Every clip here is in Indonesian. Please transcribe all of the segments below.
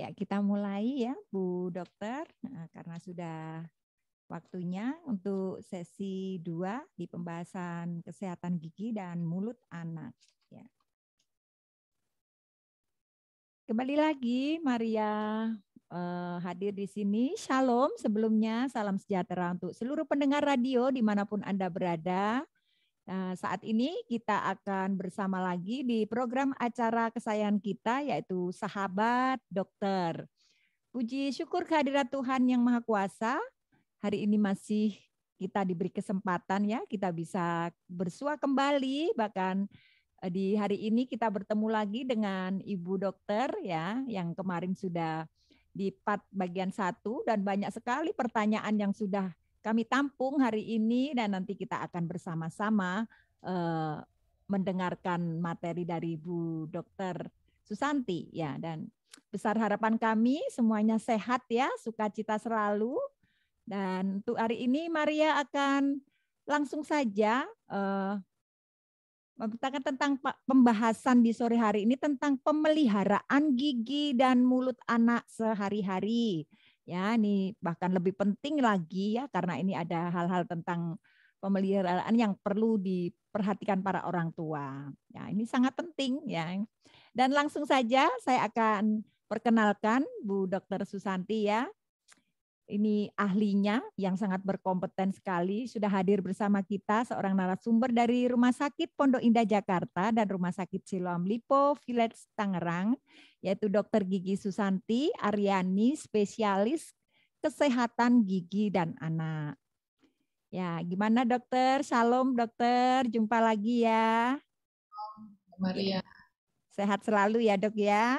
Ya, kita mulai ya, Bu Dokter, karena sudah waktunya untuk sesi 2 di pembahasan kesehatan gigi dan mulut anak. Ya. Kembali lagi, Maria hadir di sini. Shalom sebelumnya, salam sejahtera untuk seluruh pendengar radio dimanapun Anda berada. Saat ini kita akan bersama lagi di program acara kesayangan kita, yaitu Sahabat Dokter. Puji syukur kehadirat Tuhan yang Maha Kuasa. Hari ini masih kita diberi kesempatan ya, kita bisa bersua kembali, bahkan di hari ini kita bertemu lagi dengan Ibu Dokter ya, yang kemarin sudah di part bagian 1 dan banyak sekali pertanyaan yang sudah kami tampung hari ini, dan nanti kita akan bersama-sama mendengarkan materi dari Bu Dokter Susanti ya. Dan besar harapan kami semuanya sehat ya, sukacita selalu. Dan untuk hari ini Maria akan langsung saja memberitakan tentang pembahasan di sore hari ini tentang pemeliharaan gigi dan mulut anak sehari-hari. Ya, ini bahkan lebih penting lagi ya, karena ini ada hal-hal tentang pemeliharaan yang perlu diperhatikan para orang tua. Ya, ini sangat penting ya. Dan langsung saja saya akan perkenalkan Bu Dr. Susanti ya. Ini ahlinya yang sangat berkompeten sekali, sudah hadir bersama kita seorang narasumber dari Rumah Sakit Pondok Indah Jakarta dan Rumah Sakit Siloam Lipo Village Tangerang, yaitu Dr. Gigi Susanti Aryani, spesialis kesehatan gigi dan anak. Ya, gimana dokter? Shalom dokter, jumpa lagi ya. Maria. Sehat selalu ya dok ya.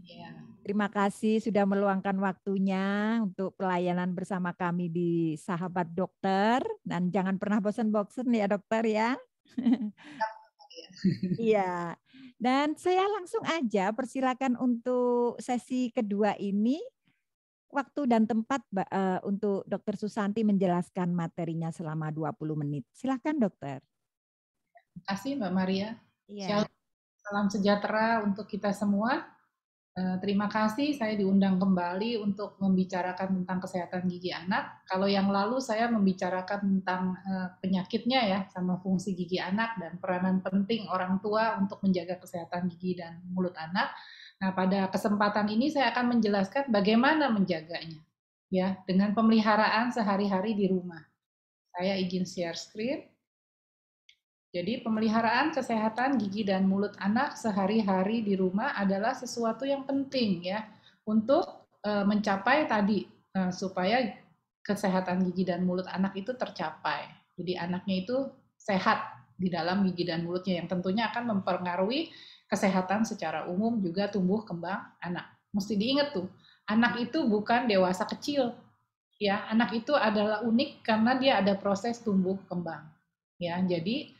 Iya. Terima kasih sudah meluangkan waktunya untuk pelayanan bersama kami di Sahabat Dokter, dan jangan pernah bosan-bosan ya dokter ya. Iya. Dan saya langsung aja persilakan untuk sesi kedua ini, waktu dan tempat untuk Dokter Susanti menjelaskan materinya selama 20 menit. Silakan dokter. Terima kasih Mbak Maria. Iya. Salam sejahtera untuk kita semua. Terima kasih saya diundang kembali untuk membicarakan tentang kesehatan gigi anak. Kalau yang lalu saya membicarakan tentang penyakitnya ya, sama fungsi gigi anak dan peranan penting orang tua untuk menjaga kesehatan gigi dan mulut anak. Nah, pada kesempatan ini saya akan menjelaskan bagaimana menjaganya ya, dengan pemeliharaan sehari-hari di rumah. Saya izin share screen. Jadi pemeliharaan kesehatan gigi dan mulut anak sehari-hari di rumah adalah sesuatu yang penting ya untuk mencapai tadi supaya kesehatan gigi dan mulut anak itu tercapai. Jadi anaknya itu sehat di dalam gigi dan mulutnya, yang tentunya akan mempengaruhi kesehatan secara umum, juga tumbuh kembang anak. Mesti diingat tuh, anak itu bukan dewasa kecil ya, anak itu adalah unik karena dia ada proses tumbuh kembang ya. Jadi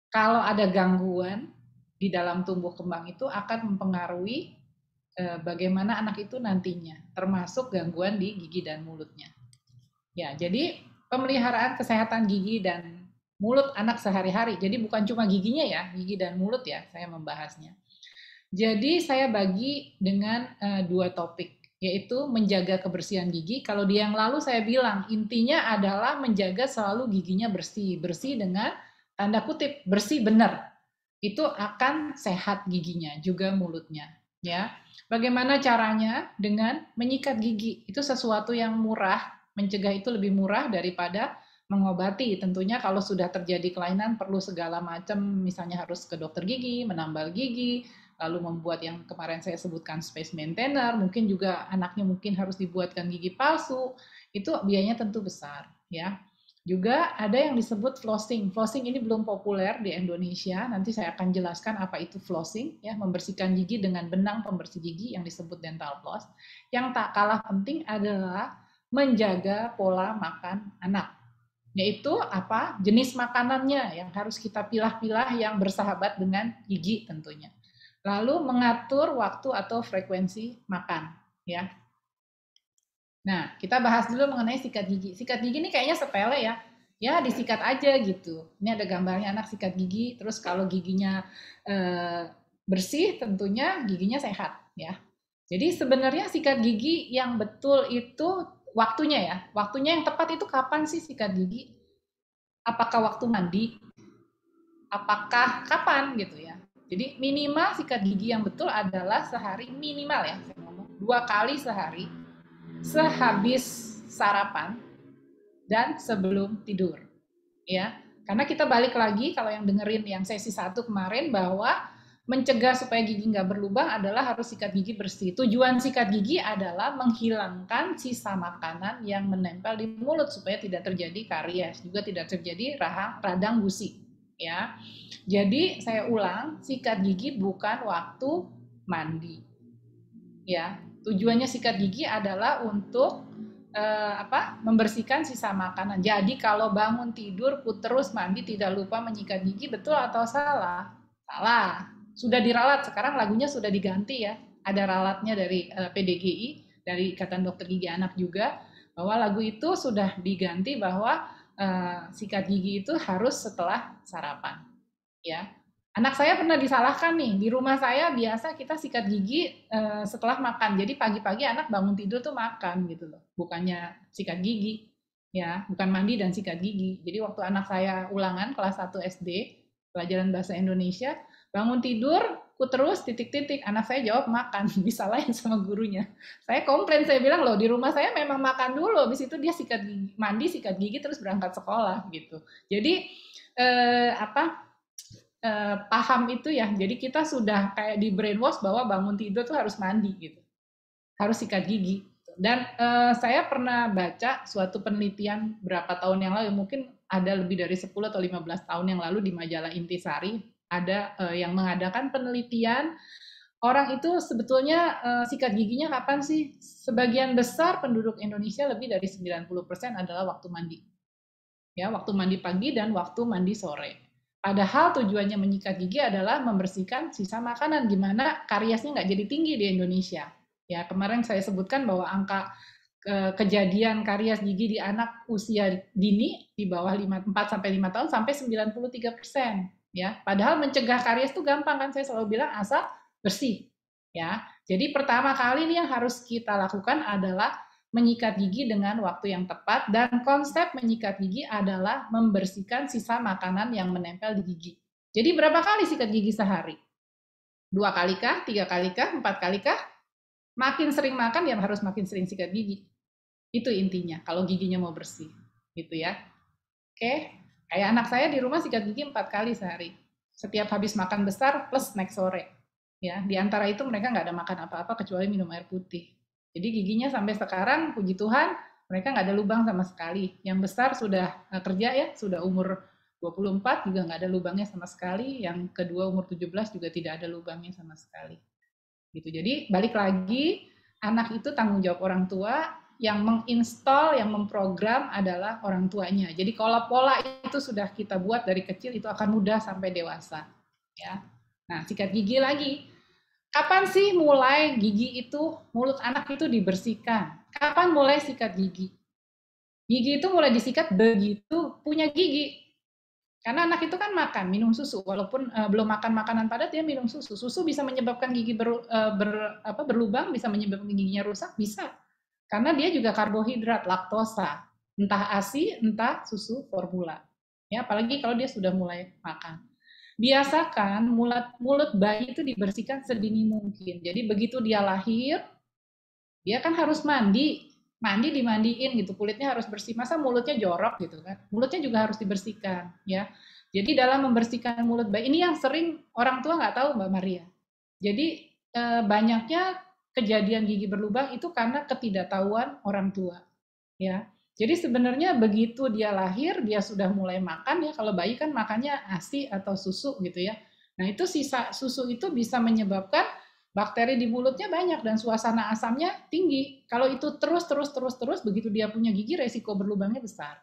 kalau ada gangguan di dalam tumbuh kembang itu akan mempengaruhi bagaimana anak itu nantinya, termasuk gangguan di gigi dan mulutnya. Ya, jadi pemeliharaan kesehatan gigi dan mulut anak sehari-hari. Jadi bukan cuma giginya ya, gigi dan mulut ya, saya membahasnya. Jadi saya bagi dengan dua topik, yaitu menjaga kebersihan gigi. Kalau di yang lalu saya bilang intinya adalah menjaga selalu giginya bersih, bersih dengan tanda kutip bersih benar. Itu akan sehat giginya, juga mulutnya. Ya, bagaimana caranya? Dengan menyikat gigi. Itu sesuatu yang murah, mencegah itu lebih murah daripada mengobati. Tentunya kalau sudah terjadi kelainan perlu segala macam, misalnya harus ke dokter gigi, menambal gigi, lalu membuat yang kemarin saya sebutkan space maintainer, mungkin juga anaknya mungkin harus dibuatkan gigi palsu, itu biayanya tentu besar ya. Juga ada yang disebut flossing. Flossing ini belum populer di Indonesia. Nanti saya akan jelaskan apa itu flossing ya, membersihkan gigi dengan benang pembersih gigi yang disebut dental floss. Yang tak kalah penting adalah menjaga pola makan anak. Yaitu apa? Jenis makanannya yang harus kita pilah-pilah yang bersahabat dengan gigi tentunya. Lalu mengatur waktu atau frekuensi makan ya. Nah, kita bahas dulu mengenai sikat gigi. Sikat gigi ini kayaknya sepele ya. Ya, disikat aja gitu. Ini ada gambarnya anak sikat gigi, terus kalau giginya bersih tentunya giginya sehat ya. Jadi sebenarnya sikat gigi yang betul itu waktunya ya. Waktunya yang tepat itu kapan sih sikat gigi? Apakah waktu mandi? Apakah kapan gitu ya? Jadi minimal sikat gigi yang betul adalah sehari minimal ya, saya ngomong 2 kali sehari, sehabis sarapan dan sebelum tidur. Ya, karena kita balik lagi kalau yang dengerin yang sesi 1 kemarin bahwa mencegah supaya gigi nggak berlubang adalah harus sikat gigi bersih. Tujuan sikat gigi adalah menghilangkan sisa makanan yang menempel di mulut supaya tidak terjadi karies, juga tidak terjadi radang gusi. Ya, jadi saya ulang, sikat gigi bukan waktu mandi. Ya, tujuannya sikat gigi adalah untuk membersihkan sisa makanan. Jadi kalau bangun tidur terus mandi tidak lupa menyikat gigi, betul atau salah? Salah. Sudah diralat, sekarang lagunya sudah diganti ya. Ada ralatnya dari PDGI, dari Ikatan Dokter Gigi Anak juga, bahwa lagu itu sudah diganti bahwa sikat gigi itu harus setelah sarapan. Ya, anak saya pernah disalahkan nih, di rumah saya biasa kita sikat gigi setelah makan. Jadi pagi-pagi anak bangun tidur tuh makan gitu loh. Bukannya sikat gigi. Ya, bukan mandi dan sikat gigi. Jadi waktu anak saya ulangan kelas 1 SD, pelajaran bahasa Indonesia, bangun tidur, ku terus titik-titik. Anak saya jawab makan, disalahin sama gurunya. Saya komplain, saya bilang loh di rumah saya memang makan dulu, habis itu dia sikat gigi, mandi, sikat gigi terus berangkat sekolah gitu. Jadi paham itu ya. Jadi kita sudah kayak di brainwash bahwa bangun tidur tuh harus mandi gitu, harus sikat gigi. Dan saya pernah baca suatu penelitian berapa tahun yang lalu, mungkin ada lebih dari 10 atau 15 tahun yang lalu di majalah Intisari, ada yang mengadakan penelitian orang itu sebetulnya sikat giginya kapan sih? Sebagian besar penduduk Indonesia lebih dari 90% adalah waktu mandi. Ya, waktu mandi pagi dan waktu mandi sore. Padahal tujuannya menyikat gigi adalah membersihkan sisa makanan, gimana kariesnya nggak jadi tinggi di Indonesia. Ya, kemarin saya sebutkan bahwa angka kejadian karies gigi di anak usia dini di bawah 4 sampai 5 tahun sampai 93%. Ya, padahal mencegah karies itu gampang kan, saya selalu bilang asal bersih. Ya, jadi pertama kali nih yang harus kita lakukan adalah menyikat gigi dengan waktu yang tepat, dan konsep menyikat gigi adalah membersihkan sisa makanan yang menempel di gigi. Jadi berapa kali sikat gigi sehari? 2 kali kah? 3 kali kah? 4 kali kah? Makin sering makan ya harus makin sering sikat gigi. Itu intinya kalau giginya mau bersih. Gitu ya. Oke, kayak anak saya di rumah sikat gigi 4 kali sehari. Setiap habis makan besar plus snack sore. Ya, di antara itu mereka nggak ada makan apa-apa kecuali minum air putih. Jadi giginya sampai sekarang, puji Tuhan, mereka nggak ada lubang sama sekali. Yang besar sudah kerja ya, sudah umur 24 juga nggak ada lubangnya sama sekali. Yang kedua umur 17 juga tidak ada lubangnya sama sekali. Gitu. Jadi balik lagi, anak itu tanggung jawab orang tua, yang menginstal, yang memprogram adalah orang tuanya. Jadi kalau pola itu sudah kita buat dari kecil, itu akan mudah sampai dewasa. Ya. Nah, sikat gigi lagi. Kapan sih mulai gigi itu, mulut anak itu dibersihkan? Kapan mulai sikat gigi? Gigi itu mulai disikat begitu punya gigi. Karena anak itu kan makan, minum susu, walaupun belum makan makanan padat, dia minum susu. Susu bisa menyebabkan gigi berlubang, bisa menyebabkan giginya rusak, bisa. Karena dia juga karbohidrat, laktosa, entah ASI, entah susu formula. Ya, apalagi kalau dia sudah mulai makan. Biasakan mulut bayi itu dibersihkan sedini mungkin. Jadi begitu dia lahir, dia kan harus mandi dimandiin gitu, kulitnya harus bersih. Masa mulutnya jorok gitu kan? Mulutnya juga harus dibersihkan ya. Jadi dalam membersihkan mulut bayi, ini yang sering orang tua nggak tahu Mbak Maria. Jadi banyaknya kejadian gigi berlubang itu karena ketidaktahuan orang tua ya. Jadi sebenarnya begitu dia lahir, dia sudah mulai makan ya, kalau bayi kan makannya ASI atau susu gitu ya. Nah itu sisa susu itu bisa menyebabkan bakteri di mulutnya banyak dan suasana asamnya tinggi. Kalau itu terus, begitu dia punya gigi, resiko berlubangnya besar.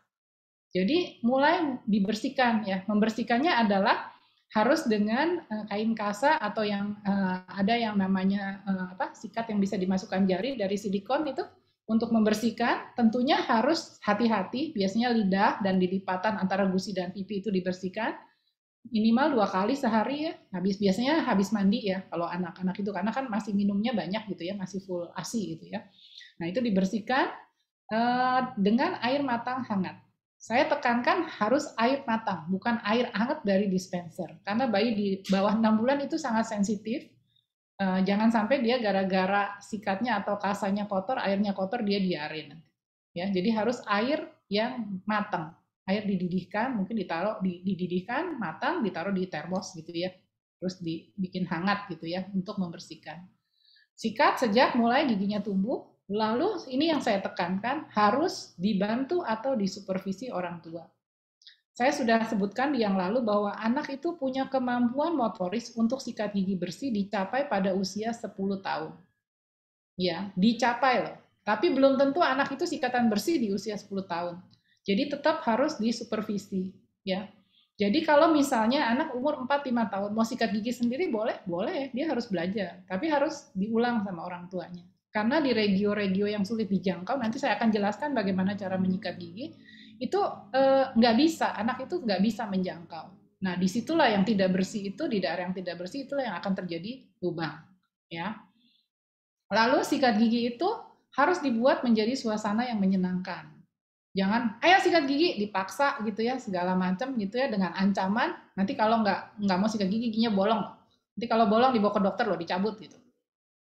Jadi mulai dibersihkan ya, membersihkannya adalah harus dengan kain kasa atau yang ada yang namanya sikat yang bisa dimasukkan jari dari silikon itu. Untuk membersihkan tentunya harus hati-hati, biasanya lidah dan di lipatan antara gusi dan pipi itu dibersihkan. minimal 2 kali sehari ya, biasanya habis mandi ya kalau anak-anak itu, karena kan masih minumnya banyak gitu ya, masih full ASI gitu ya. Nah itu dibersihkan dengan air matang hangat. Saya tekankan harus air matang, bukan air hangat dari dispenser, karena bayi di bawah 6 bulan itu sangat sensitif. Jangan sampai dia gara-gara sikatnya atau kasanya kotor, airnya kotor, dia diare nanti. Ya, jadi harus air yang matang, air dididihkan, mungkin dididihkan matang, ditaruh di termos gitu ya, terus dibikin hangat gitu ya untuk membersihkan. Sikat sejak mulai giginya tumbuh, lalu ini yang saya tekankan, harus dibantu atau disupervisi orang tua. Saya sudah sebutkan di yang lalu bahwa anak itu punya kemampuan motoris untuk sikat gigi bersih dicapai pada usia 10 tahun. Ya, dicapai loh. Tapi belum tentu anak itu sikatan bersih di usia 10 tahun. Jadi tetap harus disupervisi, ya. Jadi kalau misalnya anak umur 4-5 tahun mau sikat gigi sendiri boleh, boleh, dia harus belajar, tapi harus diulang sama orang tuanya. Karena di regio-regio yang sulit dijangkau, nanti saya akan jelaskan bagaimana cara menyikat gigi, itu nggak bisa, anak itu nggak bisa menjangkau. Nah, disitulah yang tidak bersih itu, di daerah yang tidak bersih itulah yang akan terjadi lubang, ya. Lalu sikat gigi itu harus dibuat menjadi suasana yang menyenangkan. Jangan, ayo sikat gigi, dipaksa gitu ya, segala macam gitu ya, dengan ancaman, nanti kalau nggak mau sikat gigi, giginya bolong. Nanti kalau bolong dibawa ke dokter loh, dicabut gitu.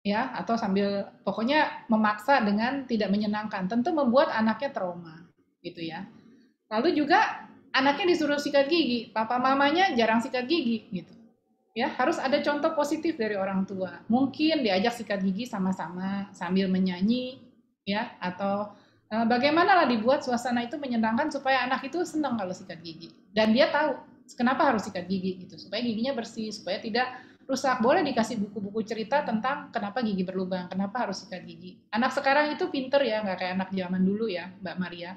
Ya, atau sambil pokoknya memaksa dengan tidak menyenangkan, tentu membuat anaknya trauma gitu ya. Lalu juga anaknya disuruh sikat gigi, papa mamanya jarang sikat gigi gitu. Ya, harus ada contoh positif dari orang tua. Mungkin diajak sikat gigi sama-sama sambil menyanyi ya, atau bagaimana lah dibuat suasana itu menyenangkan supaya anak itu senang kalau sikat gigi. Dan dia tahu kenapa harus sikat gigi gitu, supaya giginya bersih, supaya tidak rusak. Boleh dikasih buku-buku cerita tentang kenapa gigi berlubang, kenapa harus sikat gigi. Anak sekarang itu pinter ya, nggak kayak anak zaman dulu ya, Mbak Maria.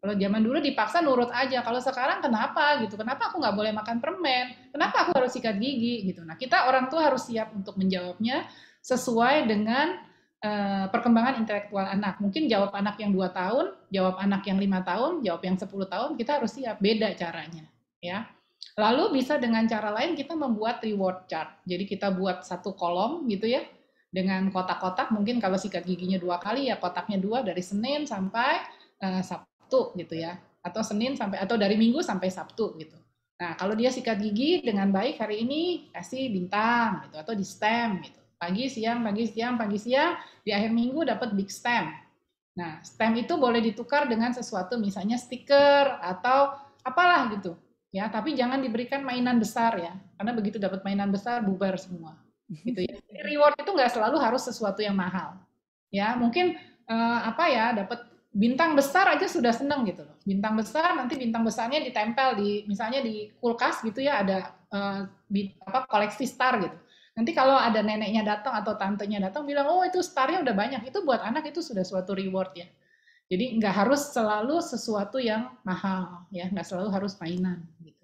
Kalau zaman dulu dipaksa nurut aja. Kalau sekarang kenapa gitu? Kenapa aku nggak boleh makan permen? Kenapa aku harus sikat gigi gitu? Nah, kita orang tua harus siap untuk menjawabnya sesuai dengan perkembangan intelektual anak. Mungkin jawab anak yang 2 tahun, jawab anak yang 5 tahun, jawab yang 10 tahun, kita harus siap. Beda caranya, ya. Lalu bisa dengan cara lain kita membuat reward chart. Jadi kita buat satu kolom gitu ya, dengan kotak-kotak. Mungkin kalau sikat giginya 2 kali ya kotaknya 2 dari Senin sampai Sabtu gitu ya, atau Senin sampai atau dari Minggu sampai Sabtu gitu. Nah, kalau dia sikat gigi dengan baik hari ini kasih bintang gitu atau di stem gitu. Pagi, siang, pagi, siang, pagi, siang, di akhir minggu dapat big stem. Nah, stem itu boleh ditukar dengan sesuatu misalnya stiker atau apalah gitu. Ya, tapi jangan diberikan mainan besar ya. Karena begitu dapat mainan besar bubar semua. Gitu ya. Jadi reward itu nggak selalu harus sesuatu yang mahal. Ya, mungkin dapat bintang besar aja sudah seneng gitu loh. Bintang besar, nanti bintang besarnya ditempel di misalnya di kulkas gitu ya, ada koleksi star gitu. Nanti kalau ada neneknya datang atau tantenya datang bilang, oh itu starnya udah banyak, itu buat anak itu sudah suatu reward ya. Jadi nggak harus selalu sesuatu yang mahal ya, nggak selalu harus mainan gitu.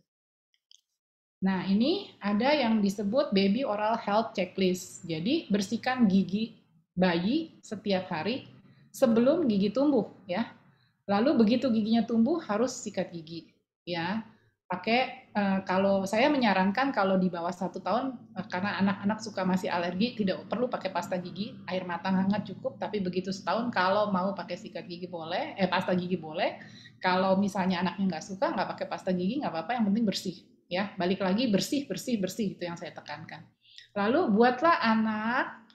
Nah ini ada yang disebut baby oral health checklist. Jadi bersihkan gigi bayi setiap hari sebelum gigi tumbuh ya. Lalu begitu giginya tumbuh harus sikat gigi ya. Pakai kalau saya menyarankan kalau di bawah 1 tahun karena anak-anak suka masih alergi tidak perlu pakai pasta gigi, air matang hangat cukup. Tapi begitu setahun kalau mau pakai sikat gigi boleh, pasta gigi boleh. Kalau misalnya anaknya nggak suka nggak pakai pasta gigi nggak apa-apa, yang penting bersih ya. Balik lagi bersih bersih bersih itu yang saya tekankan. Lalu buatlah anak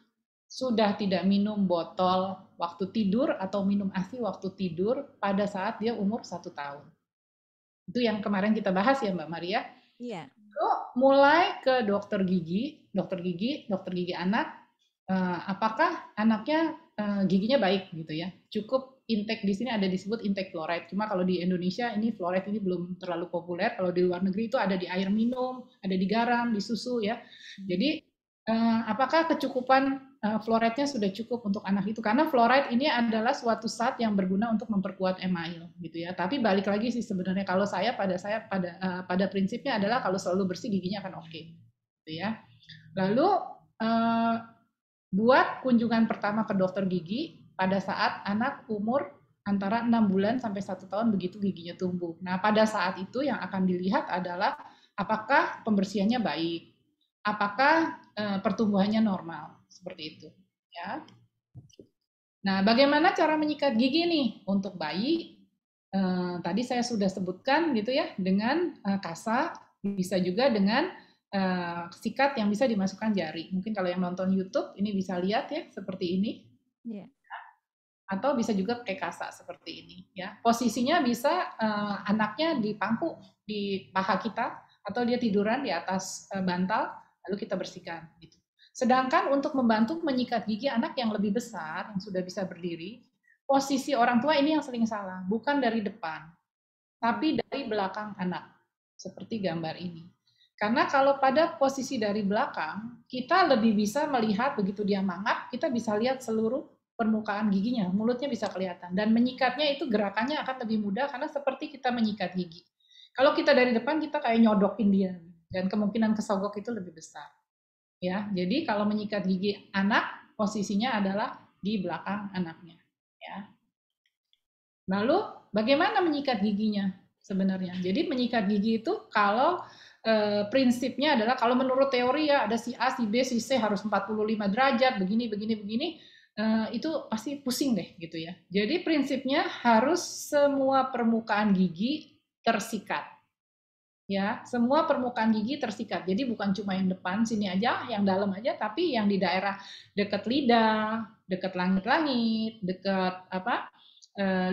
sudah tidak minum botol waktu tidur atau minum ASI waktu tidur pada saat dia umur 1 tahun. Itu yang kemarin kita bahas ya Mbak Maria. Iya. Lalu mulai ke dokter gigi anak, apakah anaknya giginya baik gitu ya. Cukup intake di sini ada disebut intake fluoride. Cuma kalau di Indonesia ini fluoride ini belum terlalu populer. Kalau di luar negeri itu ada di air minum, ada di garam, di susu ya. Jadi apakah kecukupan fluoride-nya sudah cukup untuk anak itu? Karena fluoride ini adalah suatu zat yang berguna untuk memperkuat email, gitu ya. Tapi balik lagi sih sebenarnya kalau pada prinsipnya adalah kalau selalu bersih giginya akan oke, gitu ya. Lalu buat kunjungan pertama ke dokter gigi pada saat anak umur antara 6 bulan sampai 1 tahun begitu giginya tumbuh. Nah pada saat itu yang akan dilihat adalah Apakah pembersihannya baik? Apakah pertumbuhannya normal? Seperti itu. Ya. Nah, bagaimana cara menyikat gigi nih untuk bayi? Tadi saya sudah sebutkan gitu ya, dengan kasa, bisa juga dengan sikat yang bisa dimasukkan jari. Mungkin kalau yang nonton YouTube ini bisa lihat ya seperti ini. Yeah. Atau bisa juga pakai kasa seperti ini ya. Posisinya bisa anaknya di pangku di paha kita atau dia tiduran di atas bantal lalu kita bersihkan gitu. Sedangkan untuk membantu menyikat gigi anak yang lebih besar yang sudah bisa berdiri, posisi orang tua ini yang sering salah, bukan dari depan, tapi dari belakang anak. Seperti gambar ini. Karena kalau pada posisi dari belakang, kita lebih bisa melihat begitu dia mangap, kita bisa lihat seluruh permukaan giginya, mulutnya bisa kelihatan. Dan menyikatnya itu gerakannya akan lebih mudah karena seperti kita menyikat gigi. Kalau kita dari depan, kita kayak nyodokin dia. Dan kemungkinan kesogok itu lebih besar. Ya, jadi kalau menyikat gigi anak, posisinya adalah di belakang anaknya. Ya. Lalu, bagaimana menyikat giginya sebenarnya? Jadi menyikat gigi itu kalau prinsipnya adalah kalau menurut teori ya ada si A, si B, si C harus 45 derajat, begini, itu pasti pusing deh gitu ya. Jadi prinsipnya harus semua permukaan gigi tersikat. Ya, semua permukaan gigi tersikat. Jadi bukan cuma yang depan sini aja, yang dalam aja, tapi yang di daerah dekat lidah, dekat langit-langit, dekat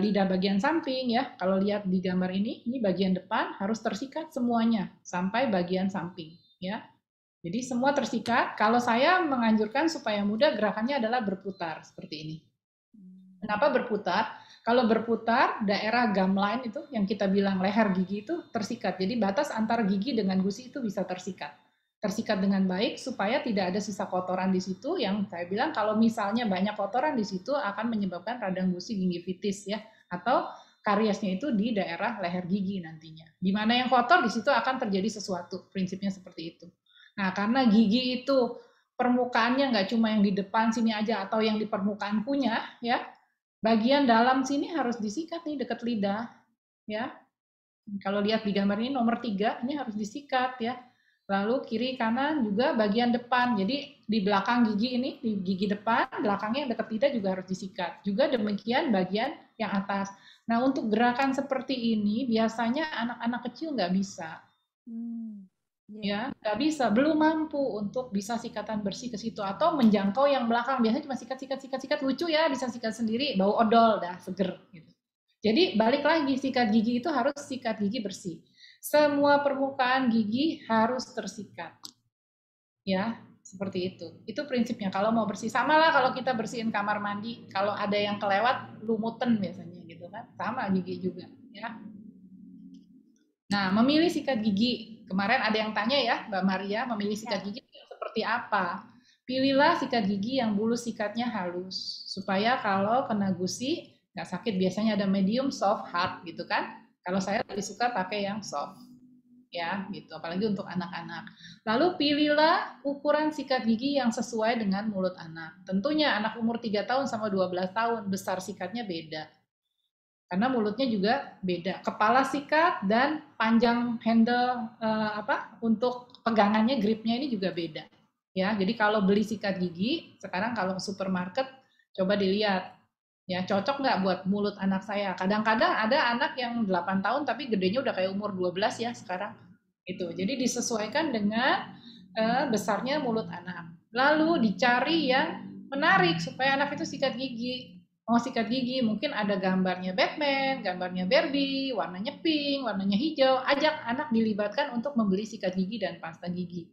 lidah bagian samping ya. Kalau lihat di gambar ini bagian depan harus tersikat semuanya sampai bagian samping ya. Jadi semua tersikat. Kalau saya menganjurkan supaya mudah gerakannya adalah berputar seperti ini. Kenapa berputar? Kalau berputar, daerah gumline itu yang kita bilang leher gigi itu tersikat. Jadi batas antara gigi dengan gusi itu bisa tersikat. Tersikat dengan baik supaya tidak ada sisa kotoran di situ yang saya bilang kalau misalnya banyak kotoran di situ akan menyebabkan radang gusi gingivitis ya atau kariesnya itu di daerah leher gigi nantinya. Di mana yang kotor di situ akan terjadi sesuatu. Prinsipnya seperti itu. Nah, karena gigi itu permukaannya nggak cuma yang di depan sini aja atau yang di permukaan kunyah ya, bagian dalam sini harus disikat nih dekat lidah ya. Kalau lihat di gambar ini nomor 3 ini harus disikat ya. Lalu kiri kanan juga bagian depan. Jadi di belakang gigi ini, di gigi depan, belakangnya yang dekat lidah juga harus disikat. Juga demikian bagian yang atas. Nah untuk gerakan seperti ini biasanya anak-anak kecil nggak bisa. Ya, nggak bisa, belum mampu untuk bisa sikatan bersih ke situ atau menjangkau yang belakang. Biasanya cuma sikat lucu ya, bisa sikat sendiri, bau odol dah seger gitu. Jadi balik lagi sikat gigi itu harus sikat gigi bersih. Semua permukaan gigi harus tersikat. Ya, seperti itu. Itu prinsipnya. Kalau mau bersih sama lah kalau kita bersihin kamar mandi, kalau ada yang kelewat lumutan biasanya gitu kan. Sama gigi juga, ya. Nah, memilih sikat gigi. Kemarin ada yang tanya ya, Mbak Maria, memilih sikat gigi seperti apa? Pilihlah sikat gigi yang bulu sikatnya halus. Supaya kalau kena gusi, nggak sakit. Biasanya ada medium, soft, hard gitu kan. Kalau saya lebih suka pakai yang soft. Ya, gitu. Apalagi untuk anak-anak. Lalu pilihlah ukuran sikat gigi yang sesuai dengan mulut anak. Tentunya anak umur 3 tahun sama 12 tahun, besar sikatnya beda. Karena mulutnya juga beda. Kepala sikat dan panjang handle untuk pegangannya, gripnya ini juga beda. Ya, jadi kalau beli sikat gigi, sekarang kalau supermarket coba dilihat. Ya, cocok nggak buat mulut anak saya? Kadang-kadang ada anak yang 8 tahun tapi gedenya udah kayak umur 12 ya sekarang. Itu. Jadi disesuaikan dengan besarnya mulut anak. Lalu dicari yang menarik supaya anak itu sikat gigi. Mau sikat gigi, mungkin ada gambarnya Batman, gambarnya Barbie, warnanya pink, warnanya hijau. Ajak anak dilibatkan untuk membeli sikat gigi dan pasta gigi.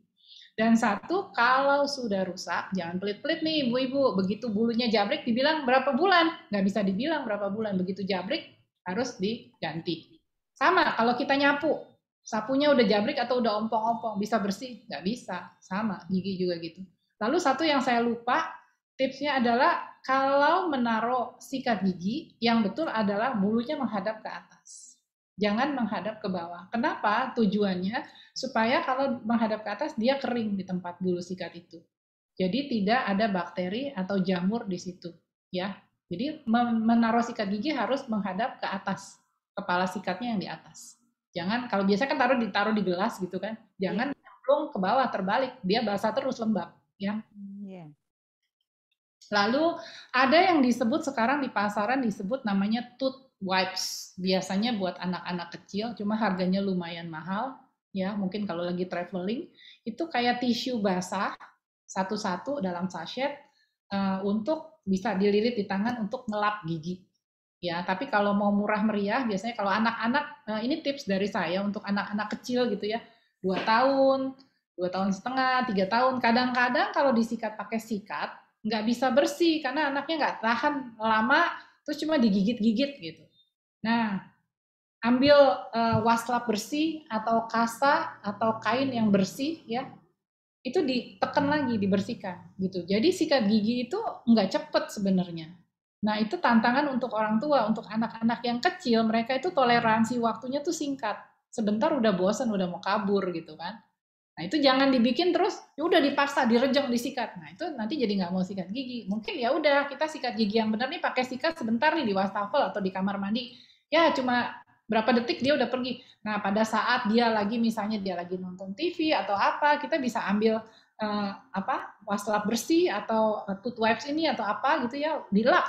Dan satu, kalau sudah rusak, jangan pelit-pelit nih ibu-ibu. Begitu bulunya jabrik, dibilang berapa bulan? Nggak bisa dibilang berapa bulan. Begitu jabrik, harus diganti. Sama, kalau kita nyapu, sapunya udah jabrik atau udah ompong-ompong, bisa bersih? Nggak bisa. Sama, gigi juga gitu. Lalu satu yang saya lupa, tipsnya adalah kalau menaruh sikat gigi, yang betul adalah bulunya menghadap ke atas. Jangan menghadap ke bawah. Kenapa? Tujuannya supaya kalau menghadap ke atas, dia kering di tempat bulu sikat itu. Jadi tidak ada bakteri atau jamur di situ. Ya. Jadi menaruh sikat gigi harus menghadap ke atas. Kepala sikatnya yang di atas. Jangan, kalau biasa kan ditaruh di gelas gitu kan, Iya. jangan nyemplung ke bawah terbalik, dia basah terus lembab ya. Iya. Lalu ada yang disebut sekarang di pasaran disebut namanya tooth wipes. Biasanya buat anak-anak kecil, cuma harganya lumayan mahal. Ya, mungkin kalau lagi traveling, itu kayak tisu basah satu-satu dalam sachet untuk bisa dililit di tangan untuk ngelap gigi. Ya, tapi kalau mau murah meriah, biasanya kalau anak-anak, ini tips dari saya untuk anak-anak kecil gitu ya, 2 tahun, 2 tahun setengah, 3 tahun. Kadang-kadang kalau disikat pakai sikat, nggak bisa bersih karena anaknya nggak tahan lama, terus cuma digigit-gigit gitu. Nah, ambil waslap bersih atau kasa atau kain yang bersih ya, itu ditekan lagi, dibersihkan gitu. Jadi sikat gigi itu nggak cepet sebenarnya. Nah itu tantangan untuk orang tua, untuk anak-anak yang kecil, mereka itu toleransi waktunya tuh singkat. Sebentar udah bosan, udah mau kabur gitu kan. Nah itu jangan dibikin terus, ya udah dipaksa, direjang, disikat. Nah itu nanti jadi nggak mau sikat gigi. Mungkin ya udah kita sikat gigi yang benar nih pakai sikat sebentar nih di wastafel atau di kamar mandi. Ya cuma berapa detik dia udah pergi. Nah pada saat dia lagi misalnya dia lagi nonton TV atau apa, kita bisa ambil wastafel bersih atau tooth wipes ini atau apa gitu ya, dilap,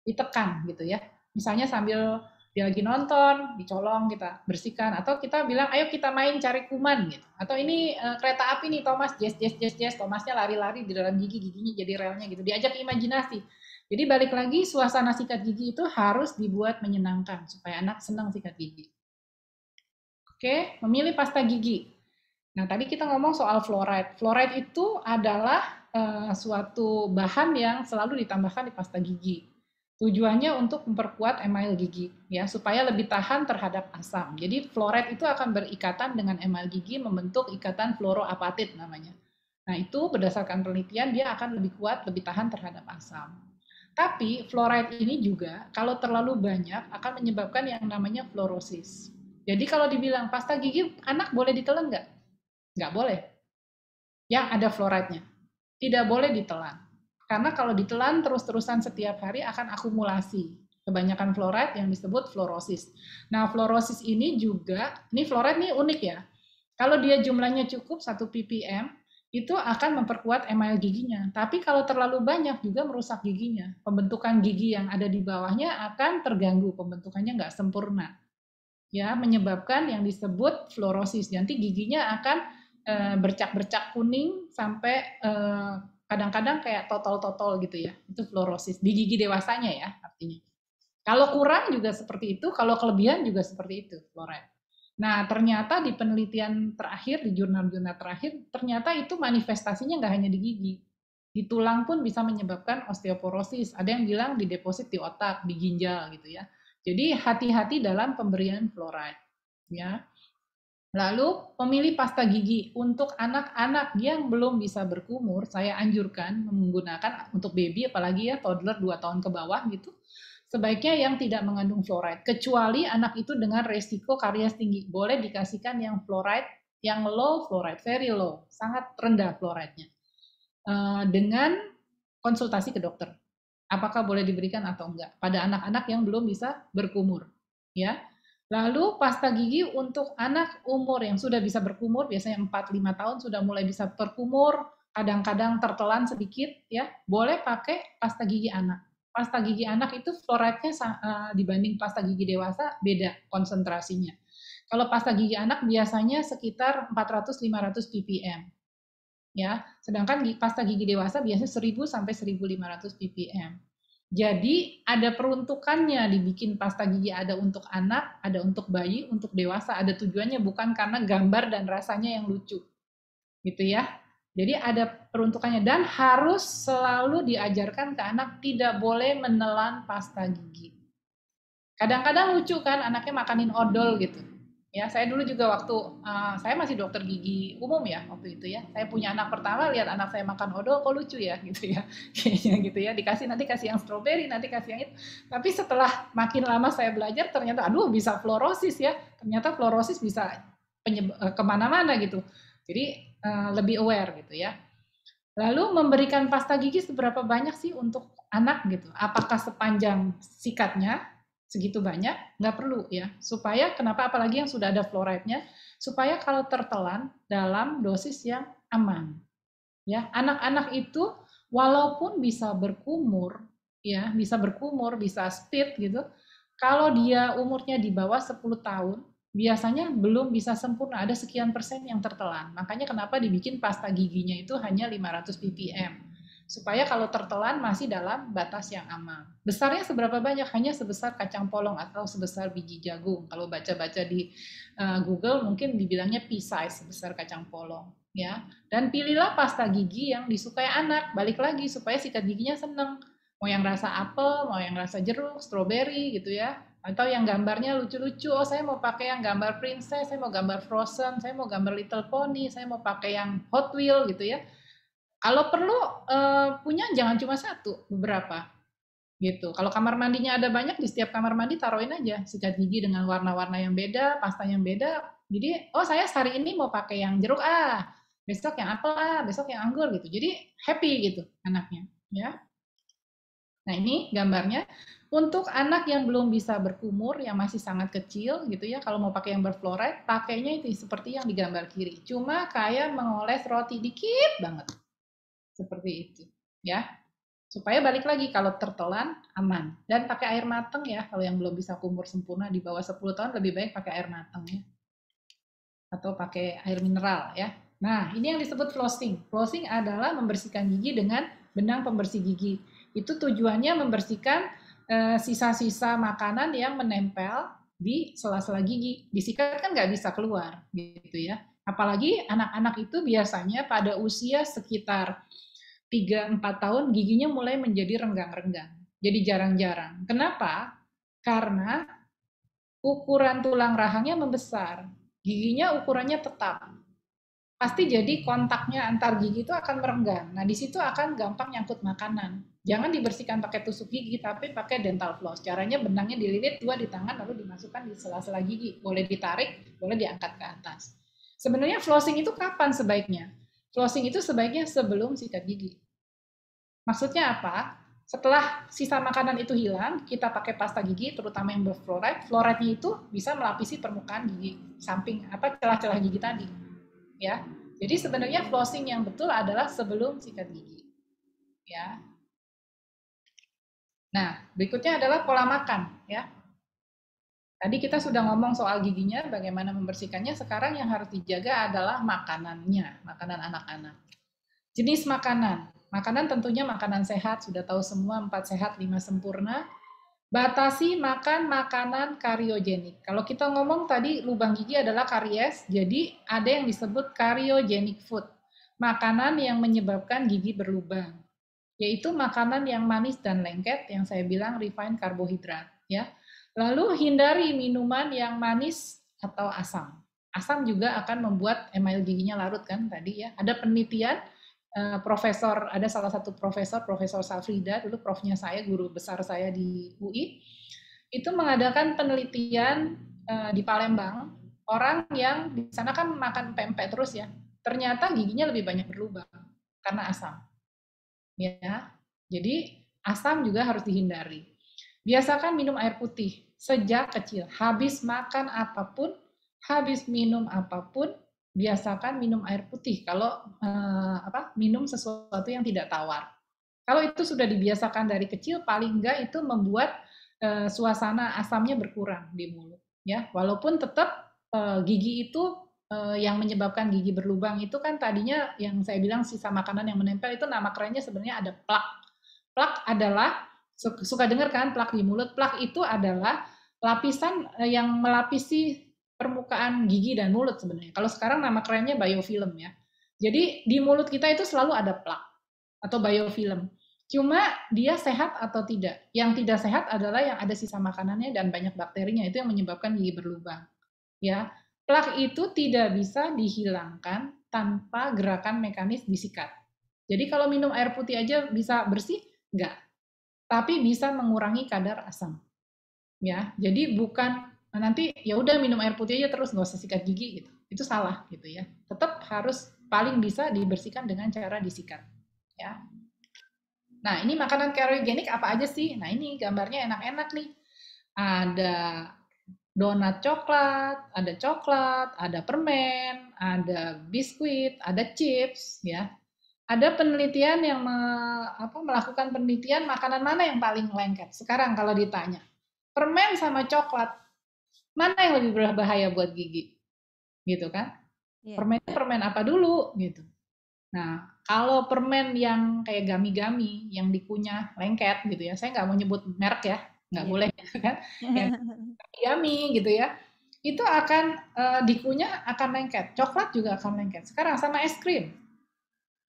ditekan gitu ya. Misalnya sambil dia lagi nonton, dicolong kita bersihkan, atau kita bilang ayo kita main cari kuman gitu, atau ini kereta api nih Thomas, jazz jazz jazz jazz, Thomasnya lari-lari di dalam gigi, giginya jadi relnya gitu, diajak imajinasi. Jadi balik lagi suasana sikat gigi itu harus dibuat menyenangkan supaya anak senang sikat gigi. Oke, memilih pasta gigi. Nah tadi kita ngomong soal fluoride. Fluoride itu adalah suatu bahan yang selalu ditambahkan di pasta gigi. Tujuannya untuk memperkuat email gigi ya supaya lebih tahan terhadap asam. Jadi fluoride itu akan berikatan dengan email gigi membentuk ikatan fluoroapatit namanya. Nah, itu berdasarkan penelitian dia akan lebih kuat, lebih tahan terhadap asam. Tapi fluoride ini juga kalau terlalu banyak akan menyebabkan yang namanya fluorosis. Jadi kalau dibilang pasta gigi anak boleh ditelan nggak? Nggak boleh. Yang ada fluoride-nya. Tidak boleh ditelan. Karena kalau ditelan terus-terusan setiap hari akan akumulasi. Kebanyakan fluoride yang disebut fluorosis. Nah, fluorosis ini juga, ini fluoride ini unik ya. Kalau dia jumlahnya cukup 1 ppm, itu akan memperkuat email giginya. Tapi kalau terlalu banyak juga merusak giginya. Pembentukan gigi yang ada di bawahnya akan terganggu, pembentukannya nggak sempurna. Ya, menyebabkan yang disebut fluorosis. Nanti giginya akan bercak-bercak kuning sampai kadang-kadang kayak totol-totol gitu ya. Itu fluorosis di gigi dewasanya ya artinya. Kalau kurang juga seperti itu, kalau kelebihan juga seperti itu fluoride. Nah, ternyata di penelitian terakhir, di jurnal-jurnal terakhir, ternyata itu manifestasinya nggak hanya di gigi. Di tulang pun bisa menyebabkan osteoporosis. Ada yang bilang di deposit di otak, di ginjal gitu ya. Jadi hati-hati dalam pemberian fluoride. Ya. Lalu pemilih pasta gigi untuk anak-anak yang belum bisa berkumur, saya anjurkan menggunakan untuk baby apalagi ya toddler 2 tahun ke bawah gitu. Sebaiknya yang tidak mengandung fluoride, kecuali anak itu dengan resiko karies tinggi. Boleh dikasihkan yang fluoride, yang low fluoride, very low, sangat rendah fluoride-nya. Dengan konsultasi ke dokter. Apakah boleh diberikan atau enggak pada anak-anak yang belum bisa berkumur, ya. Lalu pasta gigi untuk anak umur yang sudah bisa berkumur, biasanya 4-5 tahun sudah mulai bisa berkumur, kadang-kadang tertelan sedikit ya, boleh pakai pasta gigi anak. Pasta gigi anak itu fluoride-nya dibanding pasta gigi dewasa beda konsentrasinya. Kalau pasta gigi anak biasanya sekitar 400-500 ppm. Ya, sedangkan pasta gigi dewasa biasanya 1000 sampai 1500 ppm. Jadi ada peruntukannya dibikin pasta gigi, ada untuk anak, ada untuk bayi, untuk dewasa, ada tujuannya bukan karena gambar dan rasanya yang lucu. Gitu ya. Jadi ada peruntukannya dan harus selalu diajarkan ke anak tidak boleh menelan pasta gigi. Kadang-kadang lucu kan anaknya makanin odol gitu. Ya, saya dulu juga waktu saya masih dokter gigi umum ya waktu itu ya. Saya punya anak pertama, lihat anak saya makan odol, kok lucu ya gitu ya. Kayaknya gitu ya. Dikasih nanti kasih yang stroberi, nanti kasih yang itu. Tapi setelah makin lama saya belajar ternyata aduh bisa fluorosis ya. Ternyata fluorosis bisa kemana-mana gitu. Jadi lebih aware gitu ya. Lalu memberikan pasta gigi seberapa banyak sih untuk anak gitu? Apakah sepanjang sikatnya segitu banyak, nggak perlu ya. Supaya kenapa, apalagi yang sudah ada fluoride-nya, supaya kalau tertelan dalam dosis yang aman. Ya, anak-anak itu walaupun bisa berkumur, ya, bisa speed gitu. Kalau dia umurnya di bawah 10 tahun, biasanya belum bisa sempurna, ada sekian persen yang tertelan. Makanya kenapa dibikin pasta giginya itu hanya 500 ppm. Supaya kalau tertelan masih dalam batas yang aman. Besarnya seberapa banyak? Hanya sebesar kacang polong atau sebesar biji jagung. Kalau baca-baca di Google mungkin dibilangnya pea size, sebesar kacang polong. Ya, dan pilihlah pasta gigi yang disukai anak. Balik lagi supaya sikat giginya seneng. Mau yang rasa apel, mau yang rasa jeruk, stroberi gitu ya. Atau yang gambarnya lucu-lucu. Oh, saya mau pakai yang gambar princess, saya mau gambar Frozen, saya mau gambar Little Pony, saya mau pakai yang Hot Wheel gitu ya. Kalau perlu punya jangan cuma satu, beberapa gitu. Kalau kamar mandinya ada banyak, di setiap kamar mandi taruhin aja sikat gigi dengan warna-warna yang beda, pasta yang beda. Jadi, oh saya hari ini mau pakai yang jeruk besok yang apel besok yang anggur gitu. Jadi happy gitu anaknya, ya. Nah, ini gambarnya untuk anak yang belum bisa berkumur, yang masih sangat kecil gitu ya. Kalau mau pakai yang berfluoride, pakainya itu seperti yang di gambar kiri. Cuma kayak mengoles roti dikit banget. Seperti itu, ya. Supaya balik lagi kalau tertelan aman, dan pakai air mateng ya. Kalau yang belum bisa kumur sempurna di bawah 10 tahun lebih baik pakai air mateng ya, atau pakai air mineral ya. Nah, ini yang disebut flossing. Flossing adalah membersihkan gigi dengan benang pembersih gigi. Itu tujuannya membersihkan sisa-sisa makanan yang menempel di sela-sela gigi. Disikat kan nggak bisa keluar gitu ya. Apalagi anak-anak itu biasanya pada usia sekitar 3-4 tahun giginya mulai menjadi renggang-renggang. Jadi jarang-jarang. Kenapa? Karena ukuran tulang rahangnya membesar. Giginya ukurannya tetap. Pasti jadi kontaknya antar gigi itu akan merenggang. Nah, di situ akan gampang nyangkut makanan. Jangan dibersihkan pakai tusuk gigi, tapi pakai dental floss. Caranya benangnya dililit 2 di tangan, lalu dimasukkan di sela-sela gigi. Boleh ditarik, boleh diangkat ke atas. Sebenarnya flossing itu kapan sebaiknya? Flossing itu sebaiknya sebelum sikat gigi. Maksudnya apa? Setelah sisa makanan itu hilang, kita pakai pasta gigi, terutama yang berfluoride. Fluoride-nya itu bisa melapisi permukaan gigi, samping celah-celah gigi tadi. Ya, jadi sebenarnya flossing yang betul adalah sebelum sikat gigi. Ya. Nah, berikutnya adalah pola makan. Ya. Tadi kita sudah ngomong soal giginya, bagaimana membersihkannya. Sekarang yang harus dijaga adalah makanannya, makanan anak-anak. Jenis makanan. Makanan tentunya makanan sehat, sudah tahu semua 4 sehat, 5 sempurna. Batasi makan makanan kariogenik. Kalau kita ngomong tadi lubang gigi adalah karies, jadi ada yang disebut karyogenik food. Makanan yang menyebabkan gigi berlubang. Yaitu makanan yang manis dan lengket, yang saya bilang refined karbohidrat. Ya. Lalu hindari minuman yang manis atau asam. Asam juga akan membuat email giginya larut kan tadi ya. Ada penelitian ada salah satu Profesor Safrida, dulu profnya saya, guru besar saya di UI, itu mengadakan penelitian di Palembang, orang yang di sana kan makan pempek terus ya, ternyata giginya lebih banyak berlubang karena asam. Ya, jadi asam juga harus dihindari. Biasakan minum air putih sejak kecil, habis makan apapun, habis minum apapun, biasakan minum air putih kalau minum sesuatu yang tidak tawar. Kalau itu sudah dibiasakan dari kecil, paling enggak itu membuat suasana asamnya berkurang di mulut. Ya, walaupun tetap gigi itu yang menyebabkan gigi berlubang itu kan tadinya yang saya bilang sisa makanan yang menempel itu nama kerennya sebenarnya ada plak. Plak adalah suka dengar kan plak di mulut. Plak itu adalah lapisan yang melapisi permukaan gigi dan mulut sebenarnya. Kalau sekarang nama kerennya biofilm ya. Jadi di mulut kita itu selalu ada plak atau biofilm. Cuma dia sehat atau tidak. Yang tidak sehat adalah yang ada sisa makanannya dan banyak bakterinya, itu yang menyebabkan gigi berlubang. Ya, plak itu tidak bisa dihilangkan tanpa gerakan mekanis disikat. Jadi kalau minum air putih aja bisa bersih? Enggak. Tapi bisa mengurangi kadar asam. Ya, jadi bukan nanti ya udah minum air putih aja terus nggak usah sikat gigi gitu. Itu salah gitu ya. Tetap harus paling bisa dibersihkan dengan cara disikat. Ya. Nah, ini makanan karyogenik apa aja sih? Nah, ini gambarnya enak-enak nih. ada donat coklat, ada permen, ada biskuit, ada chips, ya. Ada penelitian yang melakukan penelitian makanan mana yang paling lengket. Sekarang kalau ditanya, permen sama coklat, mana yang lebih berbahaya buat gigi? Gitu kan? Iya. Permen apa dulu gitu. Nah, kalau permen yang kayak gami-gami, yang dikunyah lengket gitu ya, saya nggak mau nyebut merek ya, nggak Iya. boleh kan, yang gami gitu ya, itu akan dikunyah akan lengket, coklat juga akan lengket. Sekarang sama es krim,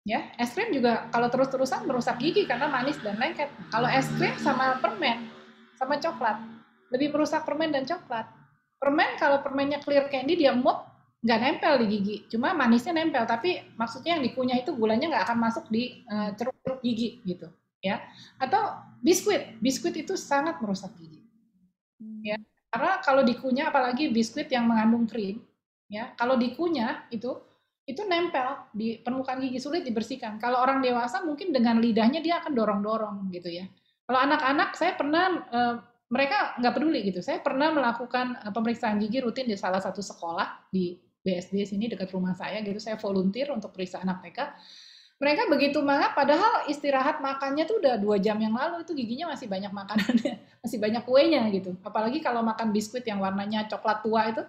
ya, es krim juga kalau terus-terusan merusak gigi karena manis dan lengket. Kalau es krim sama permen, sama coklat, lebih merusak permen dan coklat. Permen kalau permennya clear candy dia mup, nggak nempel di gigi, cuma manisnya nempel, tapi maksudnya yang dikunyah itu gulanya nggak akan masuk di ceruk-ceruk gigi gitu, ya. Atau biskuit, biskuit itu sangat merusak gigi, ya. Karena kalau dikunyah, apalagi biskuit yang mengandung krim, ya, kalau dikunyah itu nempel di permukaan gigi, sulit dibersihkan. Kalau orang dewasa mungkin dengan lidahnya dia akan dorong-dorong gitu ya. Kalau anak-anak saya pernah mereka nggak peduli gitu. Saya pernah melakukan pemeriksaan gigi rutin di salah satu sekolah di BSD sini dekat rumah saya gitu. Saya volunteer untuk periksa anak TK. Mereka begitu mangap, padahal istirahat makannya tuh udah 2 jam yang lalu, itu giginya masih banyak makanannya, masih banyak kuenya gitu. Apalagi kalau makan biskuit yang warnanya coklat tua itu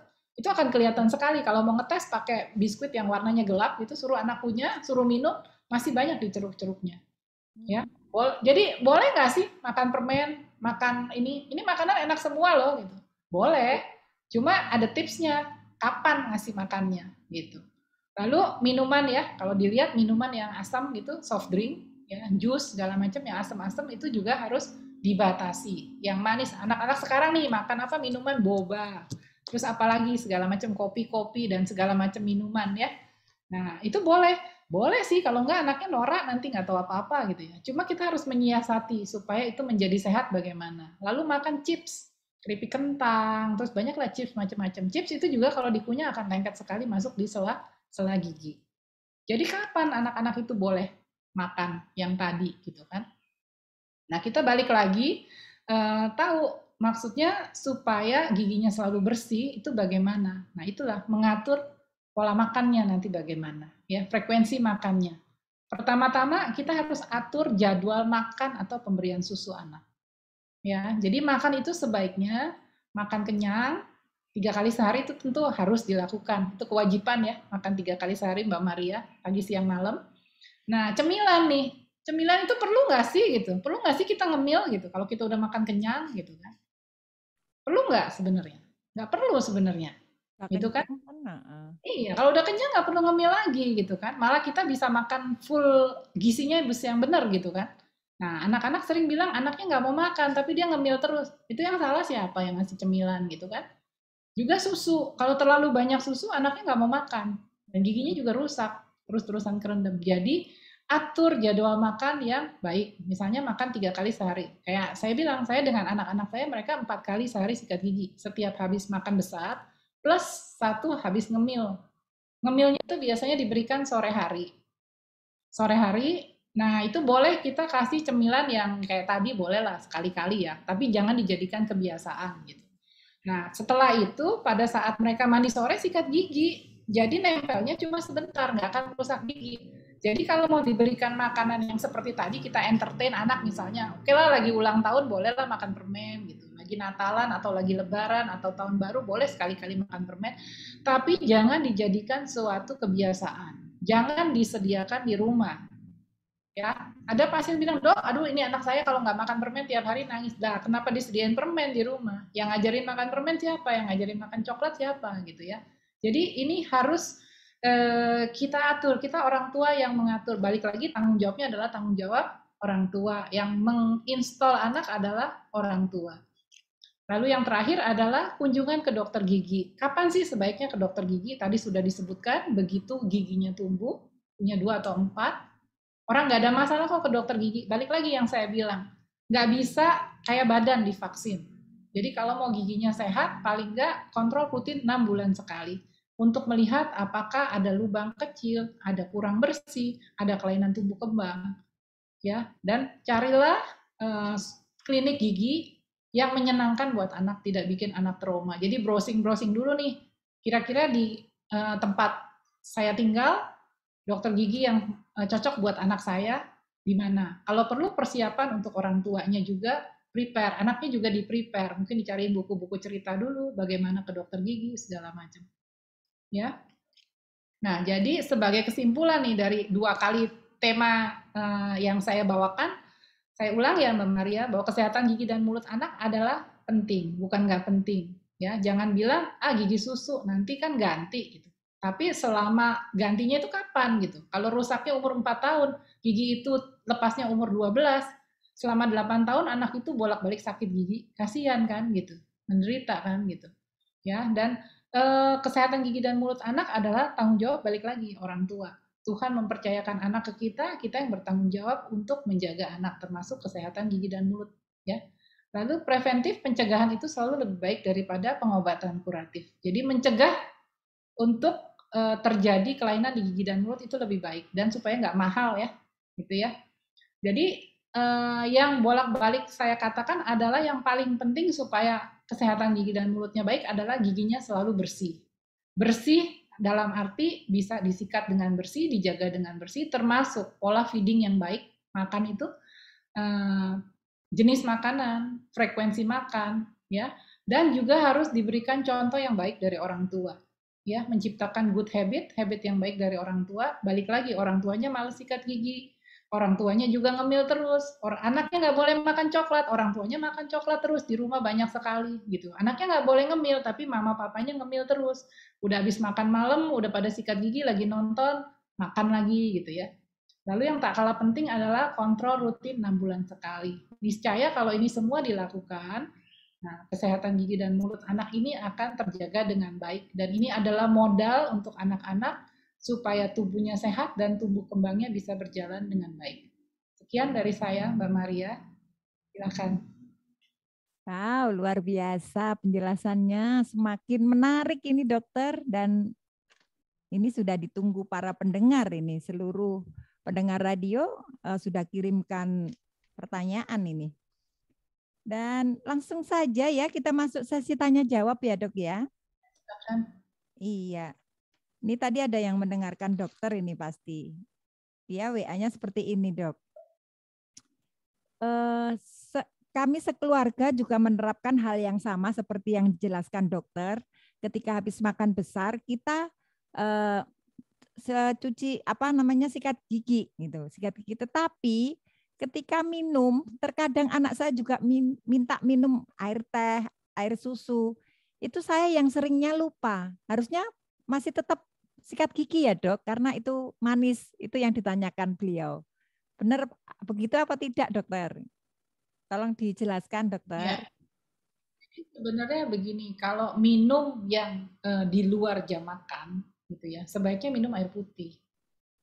akan kelihatan sekali. Kalau mau ngetes pakai biskuit yang warnanya gelap, itu suruh anak punya, suruh minum, masih banyak di ceruk-ceruknya. Ya, jadi boleh nggak sih makan permen, makan ini makanan enak semua loh gitu. Boleh, cuma ada tipsnya, kapan ngasih makannya gitu. Lalu minuman ya, kalau dilihat minuman yang asam gitu, soft drink, ya, jus segala macam yang asam-asam itu juga harus dibatasi. Yang manis, anak-anak sekarang nih makan apa, minuman boba, terus apalagi segala macam kopi-kopi dan segala macam minuman ya. Nah itu boleh sih, kalau enggak anaknya norak nanti nggak tahu apa-apa gitu ya. Cuma kita harus menyiasati supaya itu menjadi sehat bagaimana. Lalu makan chips, keripik kentang, terus banyaklah chips macam-macam. Chips itu juga kalau dikunyah akan lengket sekali masuk di sela gigi. Jadi kapan anak-anak itu boleh makan yang tadi gitu kan? Nah kita balik lagi tahu maksudnya supaya giginya selalu bersih itu bagaimana. Nah itulah mengatur pola makannya nanti bagaimana ya, frekuensi makannya. Pertama-tama kita harus atur jadwal makan atau pemberian susu anak. Ya, jadi makan itu sebaiknya makan kenyang 3 kali sehari itu tentu harus dilakukan. Itu kewajiban ya, makan 3 kali sehari Mbak Maria, pagi, siang, malam. Nah, cemilan nih, cemilan itu perlu nggak sih gitu? Perlu nggak sih kita ngemil gitu? Kalau kita udah makan kenyang gitu kan? Perlu nggak sebenarnya? Nggak perlu sebenarnya, Nggak gitu kan? kenyang kan? Iya, kalau udah kenyang nggak perlu ngemil lagi gitu kan. Malah kita bisa makan full gizinya yang benar gitu kan. Nah, anak-anak sering bilang anaknya nggak mau makan, tapi dia ngemil terus. Itu yang salah siapa yang ngasih cemilan gitu kan. Juga susu, kalau terlalu banyak susu anaknya nggak mau makan. Dan giginya juga rusak, terus-terusan kerendam. Jadi atur jadwal makan yang baik. Misalnya makan 3 kali sehari. Kayak saya bilang, saya dengan anak-anak saya mereka 4 kali sehari sikat gigi. Setiap habis makan besar, plus 1 habis ngemil. Ngemilnya itu biasanya diberikan sore hari. Sore hari, nah itu boleh kita kasih cemilan yang kayak tadi boleh lah sekali-kali ya, tapi jangan dijadikan kebiasaan gitu. Nah setelah itu pada saat mereka mandi sore sikat gigi, jadi nempelnya cuma sebentar, nggak akan merusak gigi. Jadi kalau mau diberikan makanan yang seperti tadi, kita entertain anak misalnya, oke lah lagi ulang tahun bolehlah makan permen gitu, lagi Natalan atau lagi Lebaran atau Tahun Baru boleh sekali-kali makan permen, tapi jangan dijadikan suatu kebiasaan. Jangan disediakan di rumah. Ya, ada pasien bilang, dok, aduh ini anak saya kalau nggak makan permen tiap hari nangis. Dah, kenapa disediain permen di rumah? Yang ngajarin makan permen siapa? Yang ngajarin makan coklat siapa? Gitu ya. Jadi ini harus kita atur. Kita orang tua yang mengatur. Balik lagi tanggung jawabnya adalah tanggung jawab orang tua. Yang menginstall anak adalah orang tua. Lalu yang terakhir adalah kunjungan ke dokter gigi. Kapan sih sebaiknya ke dokter gigi? Tadi sudah disebutkan, begitu giginya tumbuh, punya 2 atau 4, orang nggak ada masalah kok ke dokter gigi. Balik lagi yang saya bilang, nggak bisa kayak badan divaksin. Jadi kalau mau giginya sehat, paling nggak kontrol rutin 6 bulan sekali. Untuk melihat apakah ada lubang kecil, ada kurang bersih, ada kelainan tumbuh kembang. Ya, dan carilah klinik gigi yang menyenangkan buat anak, tidak bikin anak trauma. Jadi browsing-browsing dulu nih, kira-kira di tempat saya tinggal, dokter gigi yang cocok buat anak saya di mana. Kalau perlu persiapan untuk orang tuanya juga, prepare, anaknya juga di prepare, mungkin dicari buku-buku cerita dulu, bagaimana ke dokter gigi, segala macam. Ya. Nah, jadi sebagai kesimpulan nih dari 2 kali tema yang saya bawakan, saya ulang ya Mbak Maria, bahwa kesehatan gigi dan mulut anak adalah penting, bukan nggak penting. Ya, jangan bilang, gigi susu, nanti kan ganti gitu. Tapi selama gantinya itu kapan gitu. Kalau rusaknya umur 4 tahun, gigi itu lepasnya umur 12, selama 8 tahun anak itu bolak-balik sakit gigi, kasihan kan gitu, menderita kan gitu. Ya, dan kesehatan gigi dan mulut anak adalah tanggung jawab balik lagi orang tua. Tuhan mempercayakan anak ke kita, kita yang bertanggung jawab untuk menjaga anak, termasuk kesehatan gigi dan mulut. Ya. Lalu preventif pencegahan itu selalu lebih baik daripada pengobatan kuratif. Jadi mencegah untuk terjadi kelainan di gigi dan mulut itu lebih baik dan supaya nggak mahal ya, gitu ya. Jadi yang bolak-balik saya katakan adalah yang paling penting supaya kesehatan gigi dan mulutnya baik adalah giginya selalu bersih. Bersih dalam arti bisa disikat dengan bersih, dijaga dengan bersih, termasuk pola feeding yang baik, makan itu jenis makanan, frekuensi makan, ya, dan juga harus diberikan contoh yang baik dari orang tua, ya, menciptakan good habit, habit yang baik dari orang tua. Balik lagi, orang tuanya malas sikat gigi, orang tuanya juga ngemil terus, anaknya nggak boleh makan coklat, orang tuanya makan coklat terus, di rumah banyak sekali gitu. Anaknya nggak boleh ngemil, tapi mama papanya ngemil terus. Udah habis makan malam, udah pada sikat gigi, lagi nonton, makan lagi gitu ya. Lalu yang tak kalah penting adalah kontrol rutin 6 bulan sekali. Niscaya kalau ini semua dilakukan, nah, kesehatan gigi dan mulut anak ini akan terjaga dengan baik. Dan ini adalah modal untuk anak-anak supaya tubuhnya sehat dan tumbuh kembangnya bisa berjalan dengan baik. Sekian dari saya, Mbak Maria. Silakan. Wow, luar biasa penjelasannya. Semakin menarik ini dokter, dan ini sudah ditunggu para pendengar ini. Seluruh pendengar radio sudah kirimkan pertanyaan ini. Dan langsung saja ya kita masuk sesi tanya jawab ya dok ya. Silakan. Iya. Ini tadi ada yang mendengarkan dokter ini pasti. Dia WA-nya seperti ini dok. Kami sekeluarga juga menerapkan hal yang sama seperti yang dijelaskan dokter. Ketika habis makan besar kita sikat gigi gitu, sikat gigi. Tetapi ketika minum, terkadang anak saya juga minta minum air teh, air susu. Itu saya yang seringnya lupa. Harusnya masih tetap sikat gigi ya dok, karena itu manis. Itu yang ditanyakan beliau. Benar begitu apa tidak dokter? Tolong dijelaskan dokter. Ya. Sebenarnya begini, kalau minum yang di luar jam makan, gitu ya, sebaiknya minum air putih.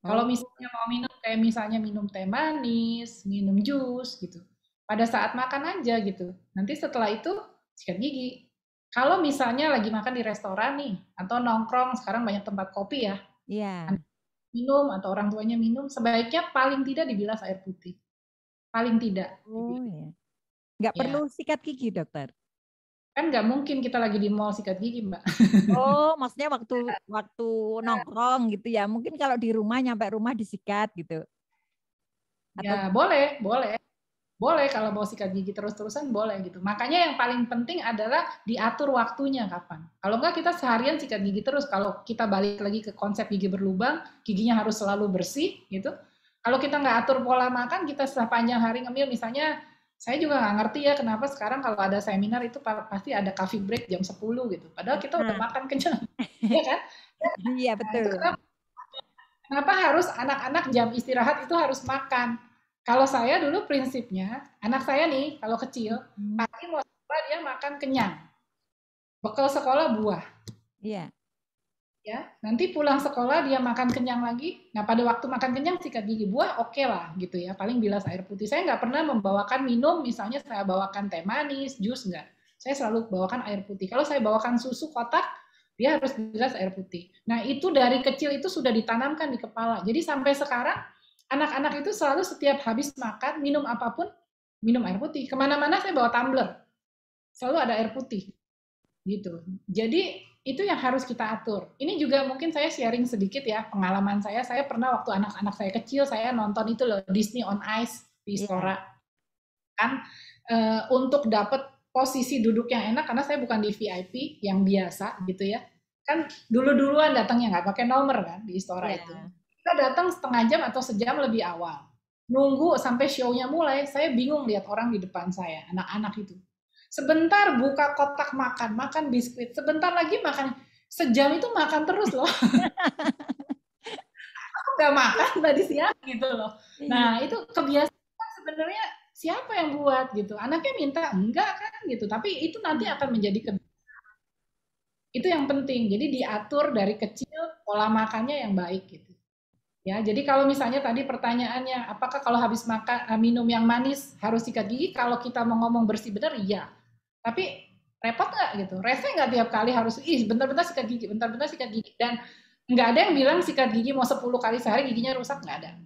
Kalau misalnya mau minum kayak misalnya minum teh manis, minum jus gitu. Pada saat makan aja gitu. Nanti setelah itu sikat gigi. Kalau misalnya lagi makan di restoran nih atau nongkrong, sekarang banyak tempat kopi ya. Iya. Minum atau orang tuanya minum, sebaiknya paling tidak dibilas air putih. Paling tidak. Oh ya. Nggak Ya. perlu sikat gigi dokter. Kan nggak mungkin kita lagi di mall sikat gigi, Mbak. Oh, maksudnya waktu nongkrong gitu ya. Mungkin kalau di rumah nyampe rumah disikat gitu. Atau Ya, boleh, boleh. Boleh kalau mau sikat gigi terus-terusan boleh gitu. Makanya yang paling penting adalah diatur waktunya kapan. Kalau enggak kita seharian sikat gigi terus. Kalau kita balik lagi ke konsep gigi berlubang, giginya harus selalu bersih gitu. Kalau kita nggak atur pola makan, kita sepanjang hari ngemil misalnya, saya juga nggak ngerti ya kenapa sekarang kalau ada seminar itu pasti ada coffee break jam 10 gitu. Padahal kita udah makan kenyang. Iya kan? Iya Nah, itu betul. kenapa harus anak-anak jam istirahat itu harus makan? Kalau saya dulu prinsipnya, anak saya nih kalau kecil, pagi mau sekolah dia makan kenyang. Bekal sekolah buah. Iya. Ya, nanti pulang sekolah dia makan kenyang lagi. Nah, pada waktu makan kenyang sikat gigi buah oke lah gitu ya. Paling bilas air putih. Saya nggak pernah membawakan minum, misalnya saya bawakan teh manis, jus nggak. Saya selalu bawakan air putih. Kalau saya bawakan susu kotak, dia harus bilas air putih. Nah, itu dari kecil itu sudah ditanamkan di kepala. Jadi sampai sekarang anak-anak itu selalu setiap habis makan, minum apapun, minum air putih. Kemana-mana saya bawa tumbler. selalu ada air putih gitu. Jadi itu yang harus kita atur. Ini juga mungkin saya sharing sedikit ya pengalaman saya. Saya pernah waktu anak-anak saya kecil saya nonton itu loh Disney on Ice di Iya. Istora kan untuk dapat posisi duduk yang enak karena saya bukan di VIP yang biasa gitu ya. Kan dulu-duluan datangnya nggak pakai nomor kan di Istora itu. Iya. Kita datang setengah jam atau sejam lebih awal. Nunggu sampai show-nya mulai, saya bingung lihat orang di depan saya, anak-anak itu. Sebentar buka kotak makan, makan biskuit. Sebentar lagi makan. Sejam itu makan terus loh. Aku nggak makan tadi siang gitu loh. Iya. Nah itu kebiasaan sebenarnya siapa yang buat gitu. Anaknya minta enggak kan gitu. Tapi itu nanti akan menjadi kebiasaan. Itu yang penting. Jadi diatur dari kecil pola makannya yang baik gitu. Ya, jadi kalau misalnya tadi pertanyaannya, apakah kalau habis makan minum yang manis harus sikat gigi? Kalau kita mau ngomong bersih benar, iya. Tapi repot nggak gitu? Rese nggak tiap kali harus, bentar-bentar sikat gigi, bentar-bentar sikat gigi. Dan nggak ada yang bilang sikat gigi mau 10 kali sehari giginya rusak, nggak ada.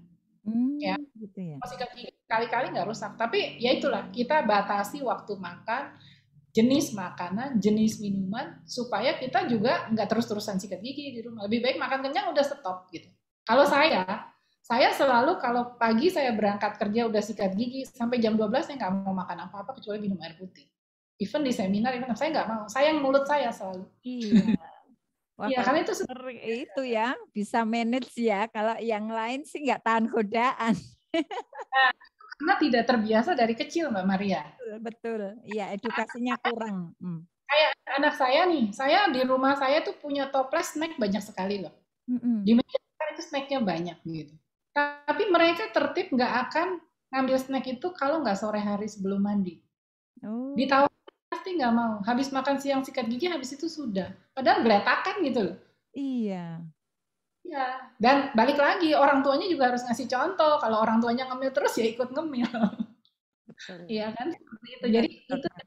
Ya, Gitu ya. mau sikat gigi kali-kali nggak rusak. Tapi ya itulah, kita batasi waktu makan, jenis makanan, jenis minuman, supaya kita juga nggak terus-terusan sikat gigi di rumah. Lebih baik makan kenyang udah stop gitu. Kalau saya selalu kalau pagi saya berangkat kerja udah sikat gigi, sampai jam 12 saya nggak mau makan apa-apa kecuali minum air putih. Even di seminar, saya nggak mau. Sayang mulut saya selalu. Iya. Wah, Iya, kalau karena itu dokter itu ya bisa manage ya. Kalau yang lain sih nggak tahan godaan. karena tidak terbiasa dari kecil, Mbak Maria. Betul. Iya, edukasinya kurang. Kayak anak saya nih, saya di rumah saya tuh punya toples snack banyak sekali loh. Mm-mm. Di meja makan itu snacknya banyak gitu. Tapi mereka tertib nggak akan ngambil snack itu kalau nggak sore hari sebelum mandi. Oh, Ditawarin pasti nggak mau. Habis makan siang sikat gigi, habis itu sudah. Padahal geletakan gitu loh. iya. Ya. Dan balik lagi, orang tuanya juga harus ngasih contoh. Kalau orang tuanya ngemil terus ya ikut ngemil. Betul. Iya kan? Seperti itu. Benar, Jadi itu dokter.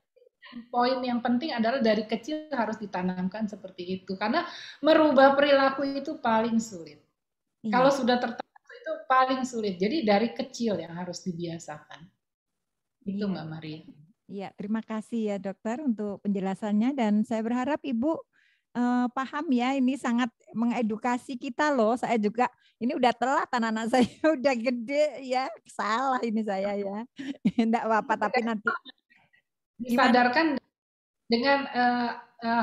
poin yang penting adalah dari kecil harus ditanamkan seperti itu. Karena merubah perilaku itu paling sulit. Kalau Iya. sudah tertanam itu paling sulit. Jadi dari kecil yang harus dibiasakan. Itu Iya. Mbak Maria. Iya, terima kasih ya dokter untuk penjelasannya dan saya berharap Ibu paham ya ini sangat mengedukasi kita loh. Saya juga ini udah telat anak-anak saya udah gede ya. Salah ini saya ya. Enggak apa-apa tapi nanti gimana? Disadarkan dengan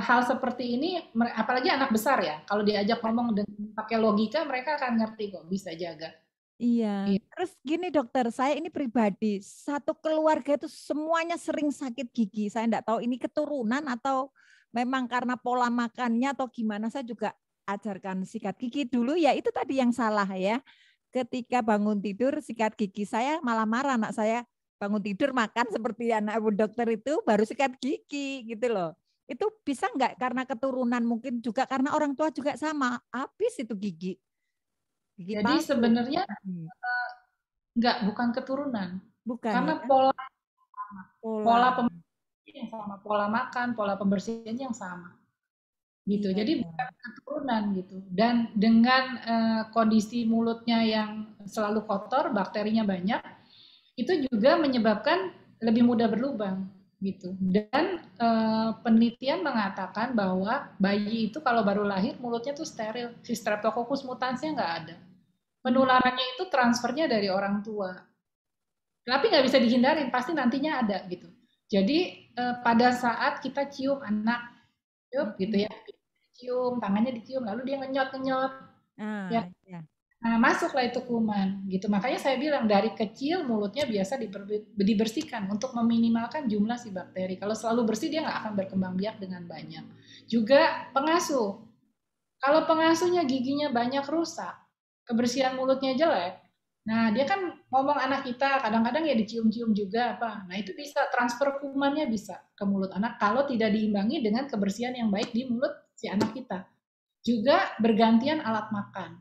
hal seperti ini, apalagi anak besar ya, kalau diajak ngomong dengan pakai logika, mereka akan ngerti kok, bisa jaga. Iya, Iya. terus gini dokter, saya ini pribadi, satu keluarga itu semuanya sering sakit gigi. Saya enggak tahu ini keturunan atau memang karena pola makannya atau gimana. Saya juga ajarkan sikat gigi dulu ya itu tadi yang salah ya. Ketika bangun tidur sikat gigi, saya malah marah anak saya bangun tidur makan seperti anak ibu dokter itu baru sikat gigi gitu loh. Itu bisa enggak karena keturunan, mungkin juga karena orang tua juga sama, habis itu gigi, gigi Jadi palsu. sebenarnya bukan keturunan, Bukan karena ya. pola pola Pola. pembersihan yang sama, pola makan, pola pembersihan yang sama, gitu. Iya, Jadi iya. bukan keturunan gitu. Dan dengan kondisi mulutnya yang selalu kotor, bakterinya banyak, itu juga menyebabkan lebih mudah berlubang gitu. Dan penelitian mengatakan bahwa bayi itu kalau baru lahir mulutnya tuh steril, si Streptococcus mutansnya nggak ada. Hmm. Penularannya itu transfernya dari orang tua. Tapi nggak bisa dihindarin, pasti nantinya ada gitu. Jadi pada saat kita cium anak, yuk gitu ya, cium, tangannya dicium, lalu dia ngenyot-ngenyot, ya. Ya. Nah, masuklah itu kuman gitu. Makanya saya bilang dari kecil mulutnya biasa dibersihkan untuk meminimalkan jumlah si bakteri. Kalau selalu bersih dia nggak akan berkembang biak dengan banyak. Juga pengasuh. Kalau pengasuhnya giginya banyak rusak, kebersihan mulutnya jelek. Nah, dia kan ngomong anak kita, kadang-kadang ya dicium-cium juga apa. Nah, itu bisa transfer kumannya bisa ke mulut anak kalau tidak diimbangi dengan kebersihan yang baik di mulut si anak kita. Juga bergantian alat makan.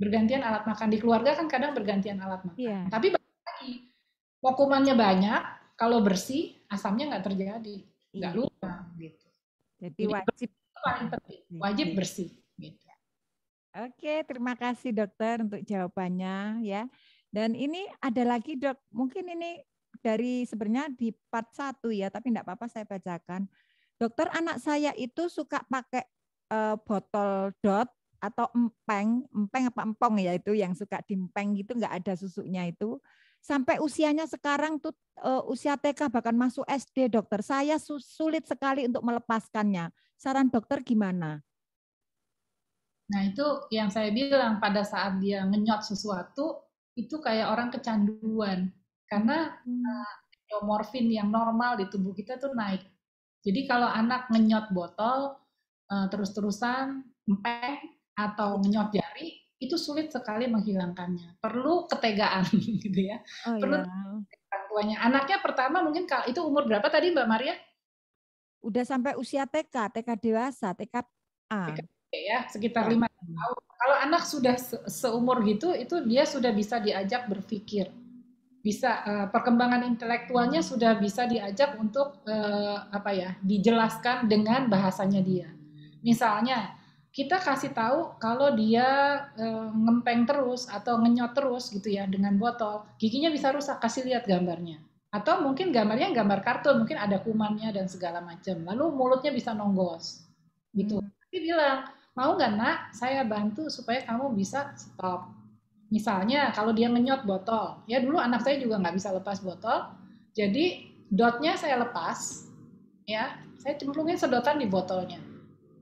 Bergantian alat makan di keluarga kan kadang bergantian alat makan. Iya. Tapi lagi, mau kumannya banyak, kalau bersih asamnya nggak terjadi, nggak Iya. lupa gitu. Jadi Jadi wajib. itu paling penting, wajib bersih. Gitu. Oke, terima kasih dokter untuk jawabannya ya. Dan ini ada lagi dok, mungkin ini dari sebenarnya di part 1 ya, tapi enggak apa-apa saya bacakan. Dokter, anak saya itu suka pakai botol dot atau empeng apa empong ya, itu yang suka diempeng gitu, enggak ada susunya itu. Sampai usianya sekarang tuh usia TK bahkan masuk SD, dokter. Saya sulit sekali untuk melepaskannya. Saran dokter gimana? Nah, itu yang saya bilang, pada saat dia ngenyot sesuatu, itu kayak orang kecanduan. Karena neomorfin yang normal di tubuh kita tuh naik. Jadi kalau anak ngenyot botol terus-terusan, empeng, atau ngenyot jari, itu sulit sekali menghilangkannya. Perlu ketegaan gitu ya. Oh Perlu ya. orang tuanya. Anaknya pertama mungkin itu umur berapa tadi Mbak Maria? Udah sampai usia TK, TK dewasa, TK A. Ya, sekitar Ya. 5 tahun. Kalau anak sudah seumur gitu, itu dia sudah bisa diajak berpikir. Bisa perkembangan intelektualnya sudah bisa diajak untuk dijelaskan dengan bahasanya dia. Misalnya, kita kasih tahu kalau dia ngempeng terus atau ngenyot terus gitu ya dengan botol, giginya bisa rusak, kasih lihat gambarnya. Atau mungkin gambarnya gambar kartun, mungkin ada kumannya dan segala macam. Lalu mulutnya bisa nonggos. Gitu. Tapi bilang, mau nggak nak, saya bantu supaya kamu bisa stop. Misalnya kalau dia ngenyot botol, ya dulu anak saya juga nggak bisa lepas botol, jadi dotnya saya lepas, ya saya cemplungin sedotan di botolnya.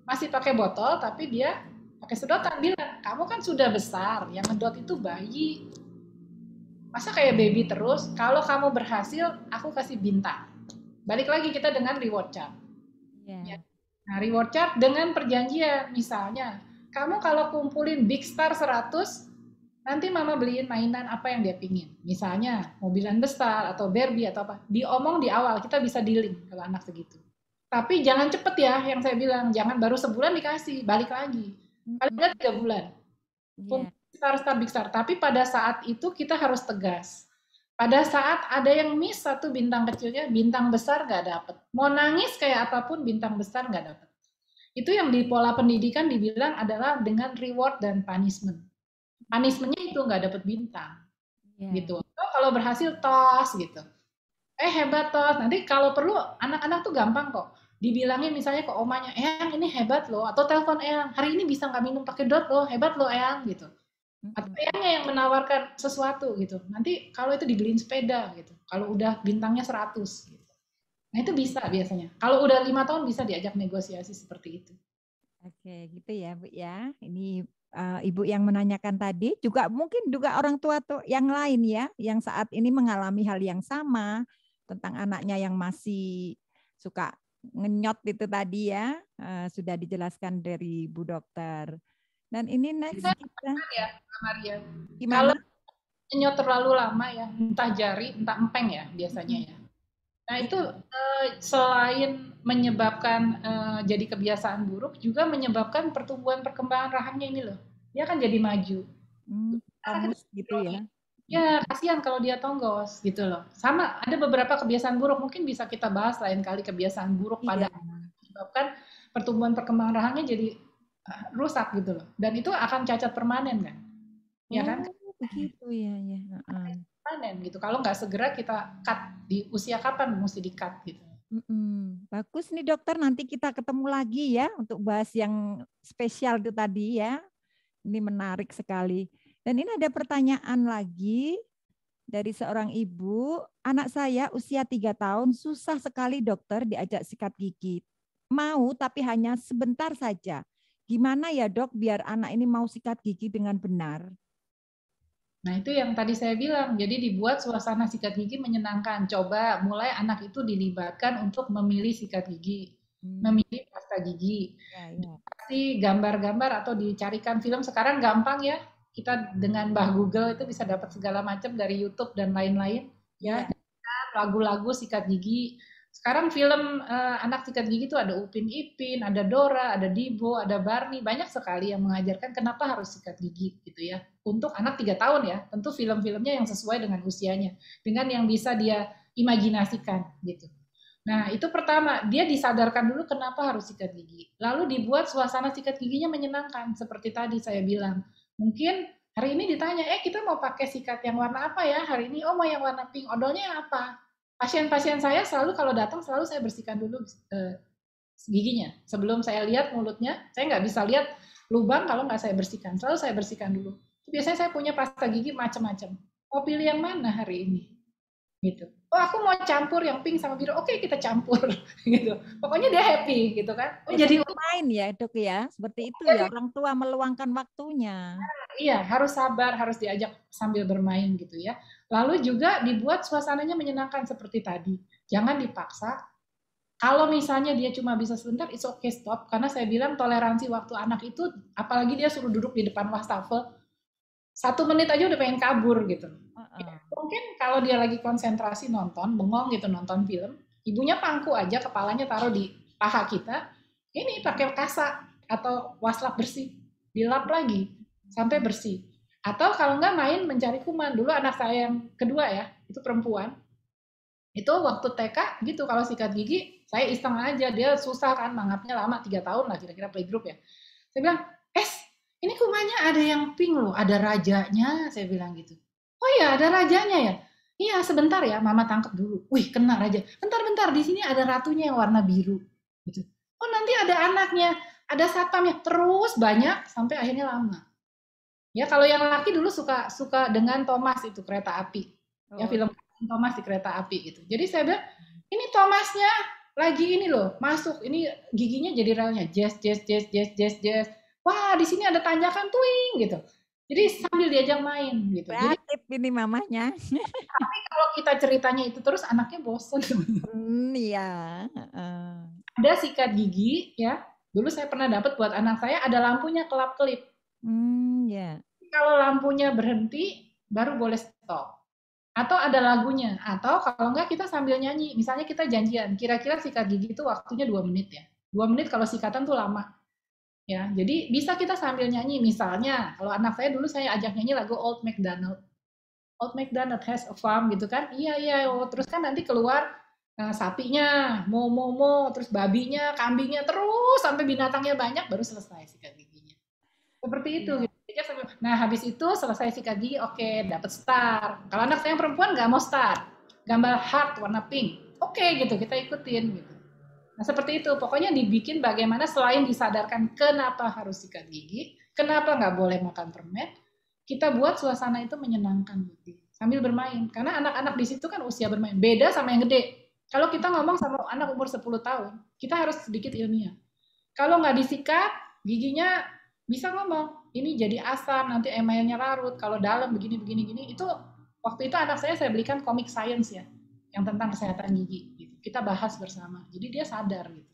Masih pakai botol, tapi dia pakai sedotan. Bilang, kamu kan sudah besar, yang ngedot itu bayi. Masa kayak baby terus? Kalau kamu berhasil, aku kasih bintang. Balik lagi kita dengan reward chart. Ya. Nah, reward chart dengan perjanjian, misalnya, kamu kalau kumpulin Big Star 100, nanti mama beliin mainan apa yang dia pingin. Misalnya, mobilan besar atau Barbie atau apa. Diomong di awal, kita bisa dealing kalau anak segitu. Tapi jangan cepet ya, yang saya bilang. Jangan baru sebulan dikasih, balik lagi. Paling nggak 3 bulan. Star, Big Star. Tapi pada saat itu kita harus tegas. Pada saat ada yang miss satu bintang kecilnya, bintang besar nggak dapet. Mau nangis kayak apapun, bintang besar nggak dapet. Itu yang di pola pendidikan dibilang adalah dengan reward dan punishment. Punishmentnya itu nggak dapet bintang. Gitu. Kalau berhasil, tos gitu. Hebat tos. Nanti kalau perlu, anak-anak tuh gampang kok. Dibilangin misalnya ke omanya, Eyang ini hebat loh. Atau telepon Eyang, hari ini bisa nggak minum pakai dot loh, hebat loh Eyang gitu. Atau Eyangnya yang menawarkan sesuatu gitu. Nanti kalau itu dibeliin sepeda gitu. Kalau udah bintangnya 100 gitu. Nah itu bisa biasanya. Kalau udah 5 tahun bisa diajak negosiasi seperti itu. Oke, gitu ya Bu ya. Ini Ibu yang menanyakan tadi juga mungkin juga orang tua tuh yang lain ya, yang saat ini mengalami hal yang sama tentang anaknya yang masih suka ngenyot itu tadi ya, sudah dijelaskan dari Bu Dokter. Dan ini next kita. Ya, Maria. Gimana? Kalau ngenyot terlalu lama ya, entah jari, entah empeng ya biasanya ya. Nah itu selain menyebabkan jadi kebiasaan buruk, juga menyebabkan pertumbuhan perkembangan rahangnya ini loh. Dia kan jadi maju. Tonggos gitu ya. Ya, kasihan kalau dia tonggos gitu loh. Sama ada beberapa kebiasaan buruk, mungkin bisa kita bahas lain kali kebiasaan buruk pada menyebabkan pertumbuhan perkembangan rahangnya jadi rusak gitu loh. Dan itu akan cacat permanen kan. Ya kan? Begitu ya. Permanen gitu. Kalau nggak segera kita cut, di usia kapan mesti di-cut gitu. Bagus nih dokter, nanti kita ketemu lagi ya untuk bahas yang spesial itu tadi ya. Ini menarik sekali. Dan ini ada pertanyaan lagi dari seorang ibu. Anak saya usia 3 tahun, susah sekali dokter diajak sikat gigi. Mau tapi hanya sebentar saja. Gimana ya dok biar anak ini mau sikat gigi dengan benar? Nah itu yang tadi saya bilang, jadi dibuat suasana sikat gigi menyenangkan. Coba mulai anak itu dilibatkan untuk memilih sikat gigi, memilih pasta gigi. Dikasih gambar-gambar atau dicarikan film, sekarang gampang ya, kita dengan Mbah Google itu bisa dapat segala macam dari YouTube dan lain-lain. Ya, lagu-lagu sikat gigi. Sekarang film anak sikat gigi itu ada Upin Ipin, ada Dora, ada Dibo, ada Barney, banyak sekali yang mengajarkan kenapa harus sikat gigi gitu ya. Untuk anak 3 tahun ya, tentu film-filmnya yang sesuai dengan usianya, dengan yang bisa dia imajinasikan gitu. Nah, itu pertama, dia disadarkan dulu kenapa harus sikat gigi. Lalu dibuat suasana sikat giginya menyenangkan, seperti tadi saya bilang. Mungkin hari ini ditanya, kita mau pakai sikat yang warna apa ya? Hari ini, mau yang warna pink, odolnya yang apa? Pasien-pasien saya selalu kalau datang selalu saya bersihkan dulu giginya. Sebelum saya lihat mulutnya, saya nggak bisa lihat lubang kalau nggak saya bersihkan. Selalu saya bersihkan dulu. Biasanya saya punya pasta gigi macam-macam. Mau pilih yang mana hari ini? Gitu. Oh, aku mau campur yang pink sama biru. Oke, kita campur gitu. Pokoknya dia happy gitu kan. Oh, jadi main ya, Dok ya. Seperti itu ya, orang tua meluangkan waktunya. iya, harus sabar, harus diajak sambil bermain gitu ya. Lalu juga dibuat suasananya menyenangkan seperti tadi. Jangan dipaksa. Kalau misalnya dia cuma bisa sebentar, it's okay, stop. Karena saya bilang toleransi waktu anak itu, apalagi dia suruh duduk di depan wastafel, 1 menit aja udah pengen kabur gitu. Ya, mungkin kalau dia lagi konsentrasi nonton, bengong gitu nonton film, ibunya pangku aja, kepalanya taruh di paha kita, ini pakai kasa atau waslap bersih, dilap lagi sampai bersih. Atau kalau nggak main mencari kuman. Dulu anak saya yang kedua ya, itu perempuan, itu waktu TK gitu kalau sikat gigi saya iseng aja, dia susah kan mangapnya lama 3 tahun lah kira-kira playgroup ya. Saya bilang, ini kumannya ada yang pink loh, ada rajanya, saya bilang gitu. Oh iya, ada rajanya ya. Iya, sebentar ya, mama tangkap dulu. Wih, kena raja. Bentar-bentar, di sini ada ratunya yang warna biru. Gitu. Oh, nanti ada anaknya, ada satpamnya, terus banyak sampai akhirnya lama. Ya, kalau yang laki dulu suka dengan Thomas itu kereta api. Ya, film Thomas di kereta api gitu. Jadi saya bilang, ini Thomasnya lagi ini loh, masuk. Ini giginya jadi relnya. Jazz, jazz, jazz, jazz, jazz, jazz. Wah, di sini ada tanjakan twing gitu. Jadi sambil diajak main gitu. Kreatif jadi, ini mamanya. Tapi kalau kita ceritanya itu terus anaknya bosan. Iya. Ada sikat gigi ya. Dulu saya pernah dapat buat anak saya ada lampunya kelap-kelip. Ya. Kalau lampunya berhenti baru boleh stop. Atau ada lagunya, atau kalau enggak kita sambil nyanyi. Misalnya kita janjian, kira-kira sikat gigi itu waktunya 2 menit ya. 2 menit kalau sikatan tuh lama. Ya, jadi bisa kita sambil nyanyi. Misalnya, kalau anak saya dulu saya ajak nyanyi lagu Old MacDonald. Old MacDonald has a farm gitu kan. Iya, iya. Oh, terus kan nanti keluar sapinya, mo, terus babinya, kambingnya, terus sampai binatangnya banyak baru selesai sikat giginya. Seperti itu. Gitu. Nah, habis itu selesai sikat gigi, oke, dapat star. Kalau anak saya yang perempuan nggak mau star, gambar heart warna pink. Oke, gitu, kita ikutin. Gitu. Nah, seperti itu. Pokoknya dibikin bagaimana selain disadarkan kenapa harus sikat gigi, kenapa nggak boleh makan permen, kita buat suasana itu menyenangkan. Gitu. Sambil bermain. Karena anak-anak di situ kan usia bermain. Beda sama yang gede. Kalau kita ngomong sama anak umur 10 tahun, kita harus sedikit ilmiah. Kalau nggak disikat, giginya bisa ngomong, ini jadi asam, nanti emailnya larut, kalau dalam begini. Itu waktu itu anak saya belikan komik science ya, yang tentang kesehatan gigi. Gitu. Kita bahas bersama, jadi dia sadar gitu.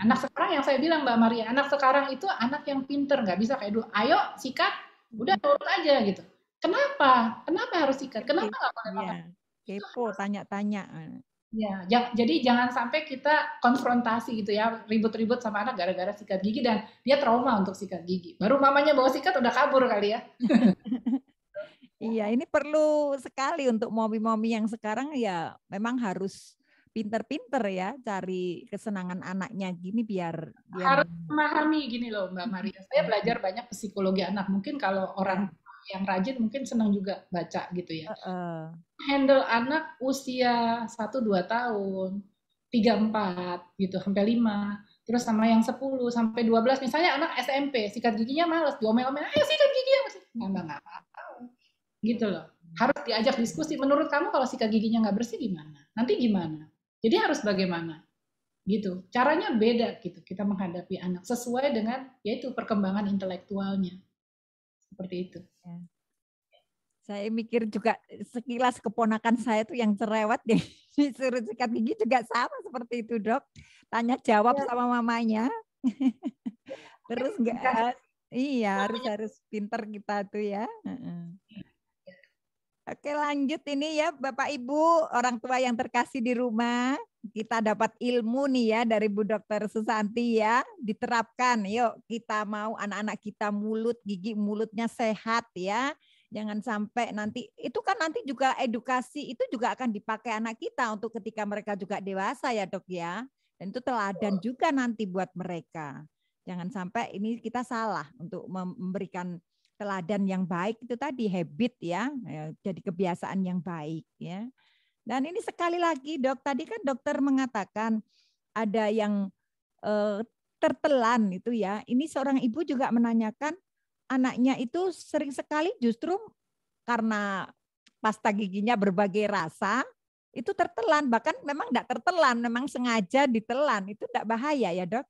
Anak sekarang yang saya bilang Mbak Maria, anak sekarang itu anak yang pinter, nggak bisa kayak dulu, ayo sikat, udah nurut aja gitu. Kenapa? Kenapa harus sikat? Kenapa nggak boleh makan? Kepo, tanya-tanya. Ya, jadi jangan sampai kita konfrontasi gitu ya, ribut-ribut sama anak gara-gara sikat gigi dan dia trauma untuk sikat gigi. Baru mamanya bawa sikat udah kabur kali ya. Iya, ini perlu sekali untuk momi-momi yang sekarang ya memang harus pinter-pinter ya cari kesenangan anaknya gini biar dia harus memahami gini loh Mbak Maria. Saya belajar banyak psikologi anak. Mungkin kalau orang yang rajin mungkin senang juga baca gitu ya. Handle anak usia 1-2 tahun, 3-4 gitu, sampai 5. Terus sama yang 10 sampai 12, misalnya anak SMP, sikat giginya males, diomel-omel, ayo sikat gigi ya. Nggak tahu. Gitu loh. Harus diajak diskusi. Menurut kamu kalau sikat giginya nggak bersih gimana? Nanti gimana? Jadi harus bagaimana? Gitu. Caranya beda gitu. Kita menghadapi anak sesuai dengan yaitu perkembangan intelektualnya. Seperti itu. Saya mikir juga sekilas keponakan saya tuh yang cerewet deh. Disuruh sikat gigi juga sama seperti itu, Dok. Tanya jawab sama mamanya. Terus enggak, iya harus pinter kita tuh ya. Oke, lanjut ini ya Bapak Ibu, orang tua yang terkasih di rumah. Kita dapat ilmu nih ya dari Bu Dokter Susanti ya, diterapkan. Yuk kita mau anak-anak kita gigi mulutnya sehat ya. Jangan sampai nanti, itu kan nanti juga edukasi, itu juga akan dipakai anak kita untuk ketika mereka juga dewasa ya Dok ya. Dan itu teladan juga nanti buat mereka. Jangan sampai ini kita salah untuk memberikan teladan yang baik itu tadi habit ya, jadi kebiasaan yang baik ya. Dan ini sekali lagi dok, tadi kan dokter mengatakan ada yang tertelan itu ya. Ini seorang ibu juga menanyakan anaknya itu sering sekali justru karena pasta giginya berbagai rasa itu tertelan, bahkan memang tidak tertelan, memang sengaja ditelan. Itu tidak bahaya ya dok?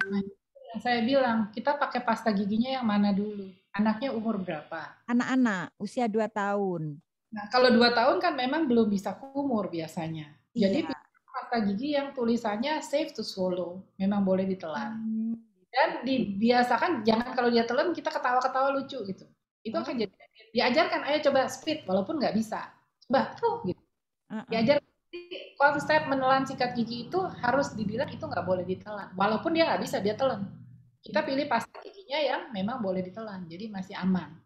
Nah, yang saya bilang, kita pakai pasta giginya yang mana dulu? Anaknya umur berapa? Anak-anak usia 2 tahun. Nah, kalau 2 tahun kan memang belum bisa kumur biasanya. Jadi Iya. pasta gigi yang tulisannya safe to swallow, memang boleh ditelan. Hmm. Dan dibiasakan jangan kalau dia telan kita ketawa-ketawa lucu gitu. Itu Oh. akan jadi diajarkan, ayo coba spit walaupun nggak bisa. Coba tuh gitu. Uh-uh. Diajar konsep menelan sikat gigi itu harus dibilang itu nggak boleh ditelan. Walaupun dia nggak bisa dia telan. Kita pilih pasta giginya yang memang boleh ditelan, jadi masih aman.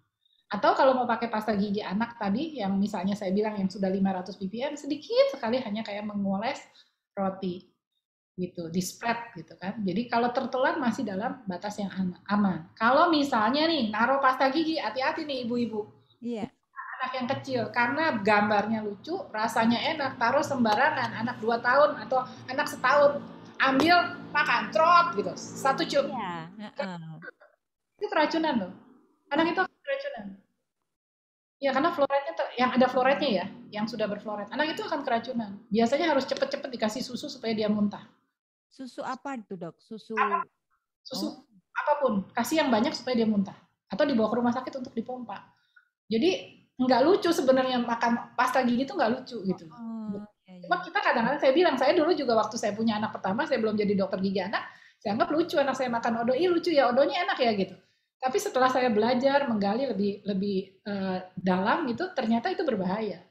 Atau kalau mau pakai pasta gigi anak tadi, yang misalnya saya bilang yang sudah 500 ppm, sedikit sekali hanya kayak mengoles roti gitu, di spread gitu kan. Jadi kalau tertelan masih dalam batas yang aman. Kalau misalnya nih naruh pasta gigi, hati-hati nih ibu-ibu. Iya. Anak yang kecil, karena gambarnya lucu, rasanya enak, taruh sembarangan, anak 2 tahun atau anak setahun, ambil makan, trot gitu, satu cium. Iya. Uh-uh. Itu keracunan loh. Anak itu keracunan. Ya karena floretnya yang ada floretnya ya, yang sudah berfloret. Anak itu akan keracunan. Biasanya harus cepet-cepet dikasih susu supaya dia muntah. Susu apa itu dok? Susu. Apa? Susu Oh. apapun, kasih yang banyak supaya dia muntah. Atau dibawa ke rumah sakit untuk dipompa. Jadi nggak lucu sebenarnya makan pasta gigi itu nggak lucu gitu. Oh, iya, Cuma iya. kita kadang-kadang saya bilang, saya dulu juga waktu saya punya anak pertama, saya belum jadi dokter gigi anak, saya anggap lucu anak saya makan odo, lucu ya odonya enak ya gitu. Tapi setelah saya belajar menggali lebih dalam itu ternyata itu berbahaya.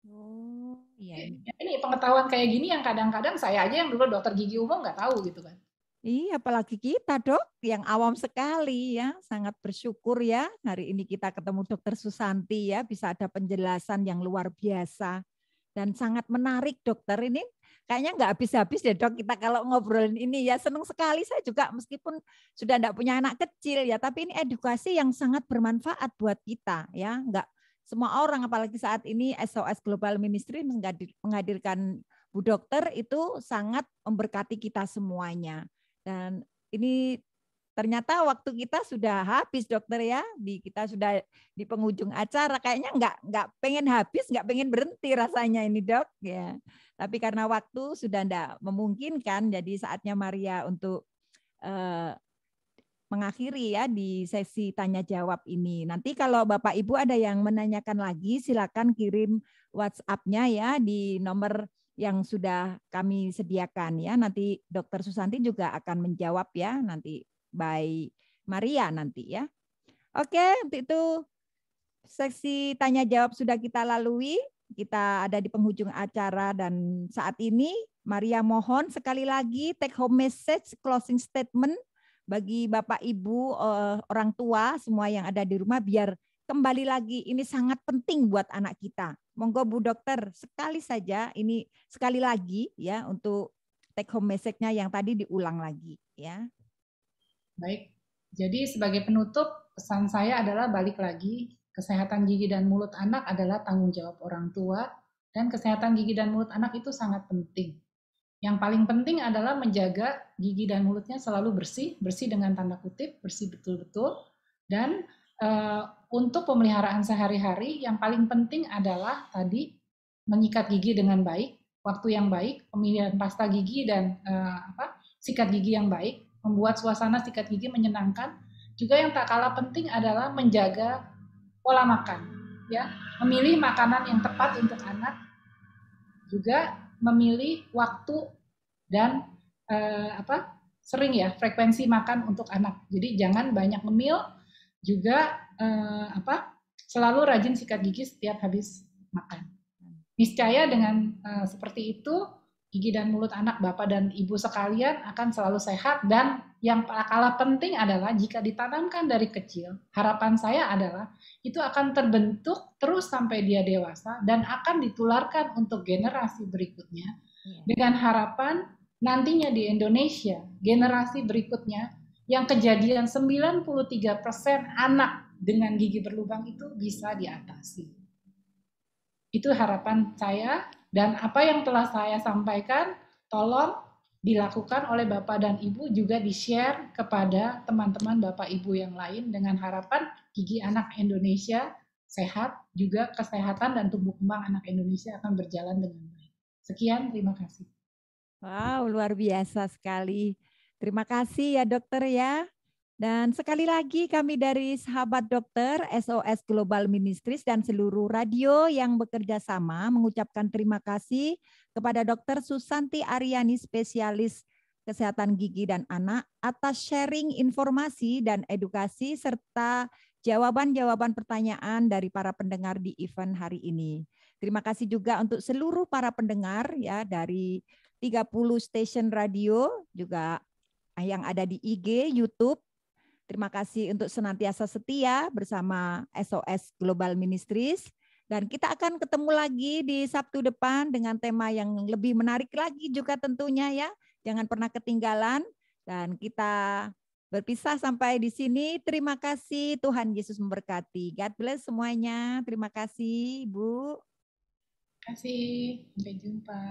Oh, iya. Ini pengetahuan kayak gini yang kadang-kadang saya aja yang dulu dokter gigi umum nggak tahu gitu kan. Iya, apalagi kita dok yang awam sekali ya, sangat bersyukur ya hari ini kita ketemu Dokter Susanti ya, bisa ada penjelasan yang luar biasa dan sangat menarik dokter ini. Kayaknya nggak habis-habis deh dok kita kalau ngobrolin ini ya, senang sekali saya juga meskipun sudah enggak punya anak kecil ya, tapi ini edukasi yang sangat bermanfaat buat kita ya, nggak semua orang apalagi saat ini SOS Global Ministry menghadirkan Bu Dokter itu sangat memberkati kita semuanya. Dan ini ternyata waktu kita sudah habis dokter ya, kita sudah di penghujung acara, kayaknya nggak pengen habis, nggak pengen berhenti rasanya ini dok ya. Tapi karena waktu sudah enggak memungkinkan, jadi saatnya Maria untuk mengakhiri ya di sesi tanya jawab ini. Nanti kalau Bapak Ibu ada yang menanyakan lagi, silakan kirim WhatsApp-nya ya di nomor yang sudah kami sediakan ya. Nanti Dokter Susanti juga akan menjawab ya nanti by Maria nanti ya. Oke, untuk itu sesi tanya jawab sudah kita lalui. Kita ada di penghujung acara dan saat ini Maria mohon sekali lagi take home message closing statement bagi Bapak Ibu orang tua semua yang ada di rumah biar kembali lagi ini sangat penting buat anak kita. Monggo Bu Dokter, sekali saja ini sekali lagi ya untuk take home message-nya yang tadi diulang lagi ya. Baik. Jadi sebagai penutup pesan saya adalah balik lagi, kesehatan gigi dan mulut anak adalah tanggung jawab orang tua dan kesehatan gigi dan mulut anak itu sangat penting. Yang paling penting adalah menjaga gigi dan mulutnya selalu bersih, bersih dengan tanda kutip, bersih betul-betul. Dan untuk pemeliharaan sehari-hari yang paling penting adalah tadi menyikat gigi dengan baik, waktu yang baik, pemilihan pasta gigi dan sikat gigi yang baik, membuat suasana sikat gigi menyenangkan. Juga yang tak kalah penting adalah menjaga pola makan, ya, memilih makanan yang tepat untuk anak, juga memilih waktu dan sering ya frekuensi makan untuk anak. Jadi jangan banyak ngemil, juga selalu rajin sikat gigi setiap habis makan. Niscaya dengan seperti itu gigi dan mulut anak Bapak dan Ibu sekalian akan selalu sehat, dan yang kalah penting adalah jika ditanamkan dari kecil, harapan saya adalah itu akan terbentuk terus sampai dia dewasa dan akan ditularkan untuk generasi berikutnya. Dengan harapan nantinya di Indonesia, generasi berikutnya yang kejadian 93% anak dengan gigi berlubang itu bisa diatasi. Itu harapan saya Dan apa yang telah saya sampaikan, tolong dilakukan oleh Bapak dan Ibu, juga di-share kepada teman-teman Bapak Ibu yang lain dengan harapan gigi anak Indonesia sehat, juga kesehatan dan tumbuh kembang anak Indonesia akan berjalan dengan baik. Sekian, terima kasih. Wow, luar biasa sekali. Terima kasih ya dokter ya. Dan sekali lagi kami dari sahabat dokter SOS Global Ministries dan seluruh radio yang bekerja sama mengucapkan terima kasih kepada Dokter Susanti Aryani, spesialis kesehatan gigi dan anak, atas sharing informasi dan edukasi serta jawaban-jawaban pertanyaan dari para pendengar di event hari ini. Terima kasih juga untuk seluruh para pendengar ya dari 30 stasiun radio juga yang ada di IG, YouTube. Terima kasih untuk senantiasa setia bersama SOS Global Ministries. Dan kita akan ketemu lagi di Sabtu depan dengan tema yang lebih menarik lagi juga tentunya ya. Jangan pernah ketinggalan. Dan kita berpisah sampai di sini. Terima kasih, Tuhan Yesus memberkati. God bless semuanya. Terima kasih, Ibu. Terima kasih, sampai jumpa.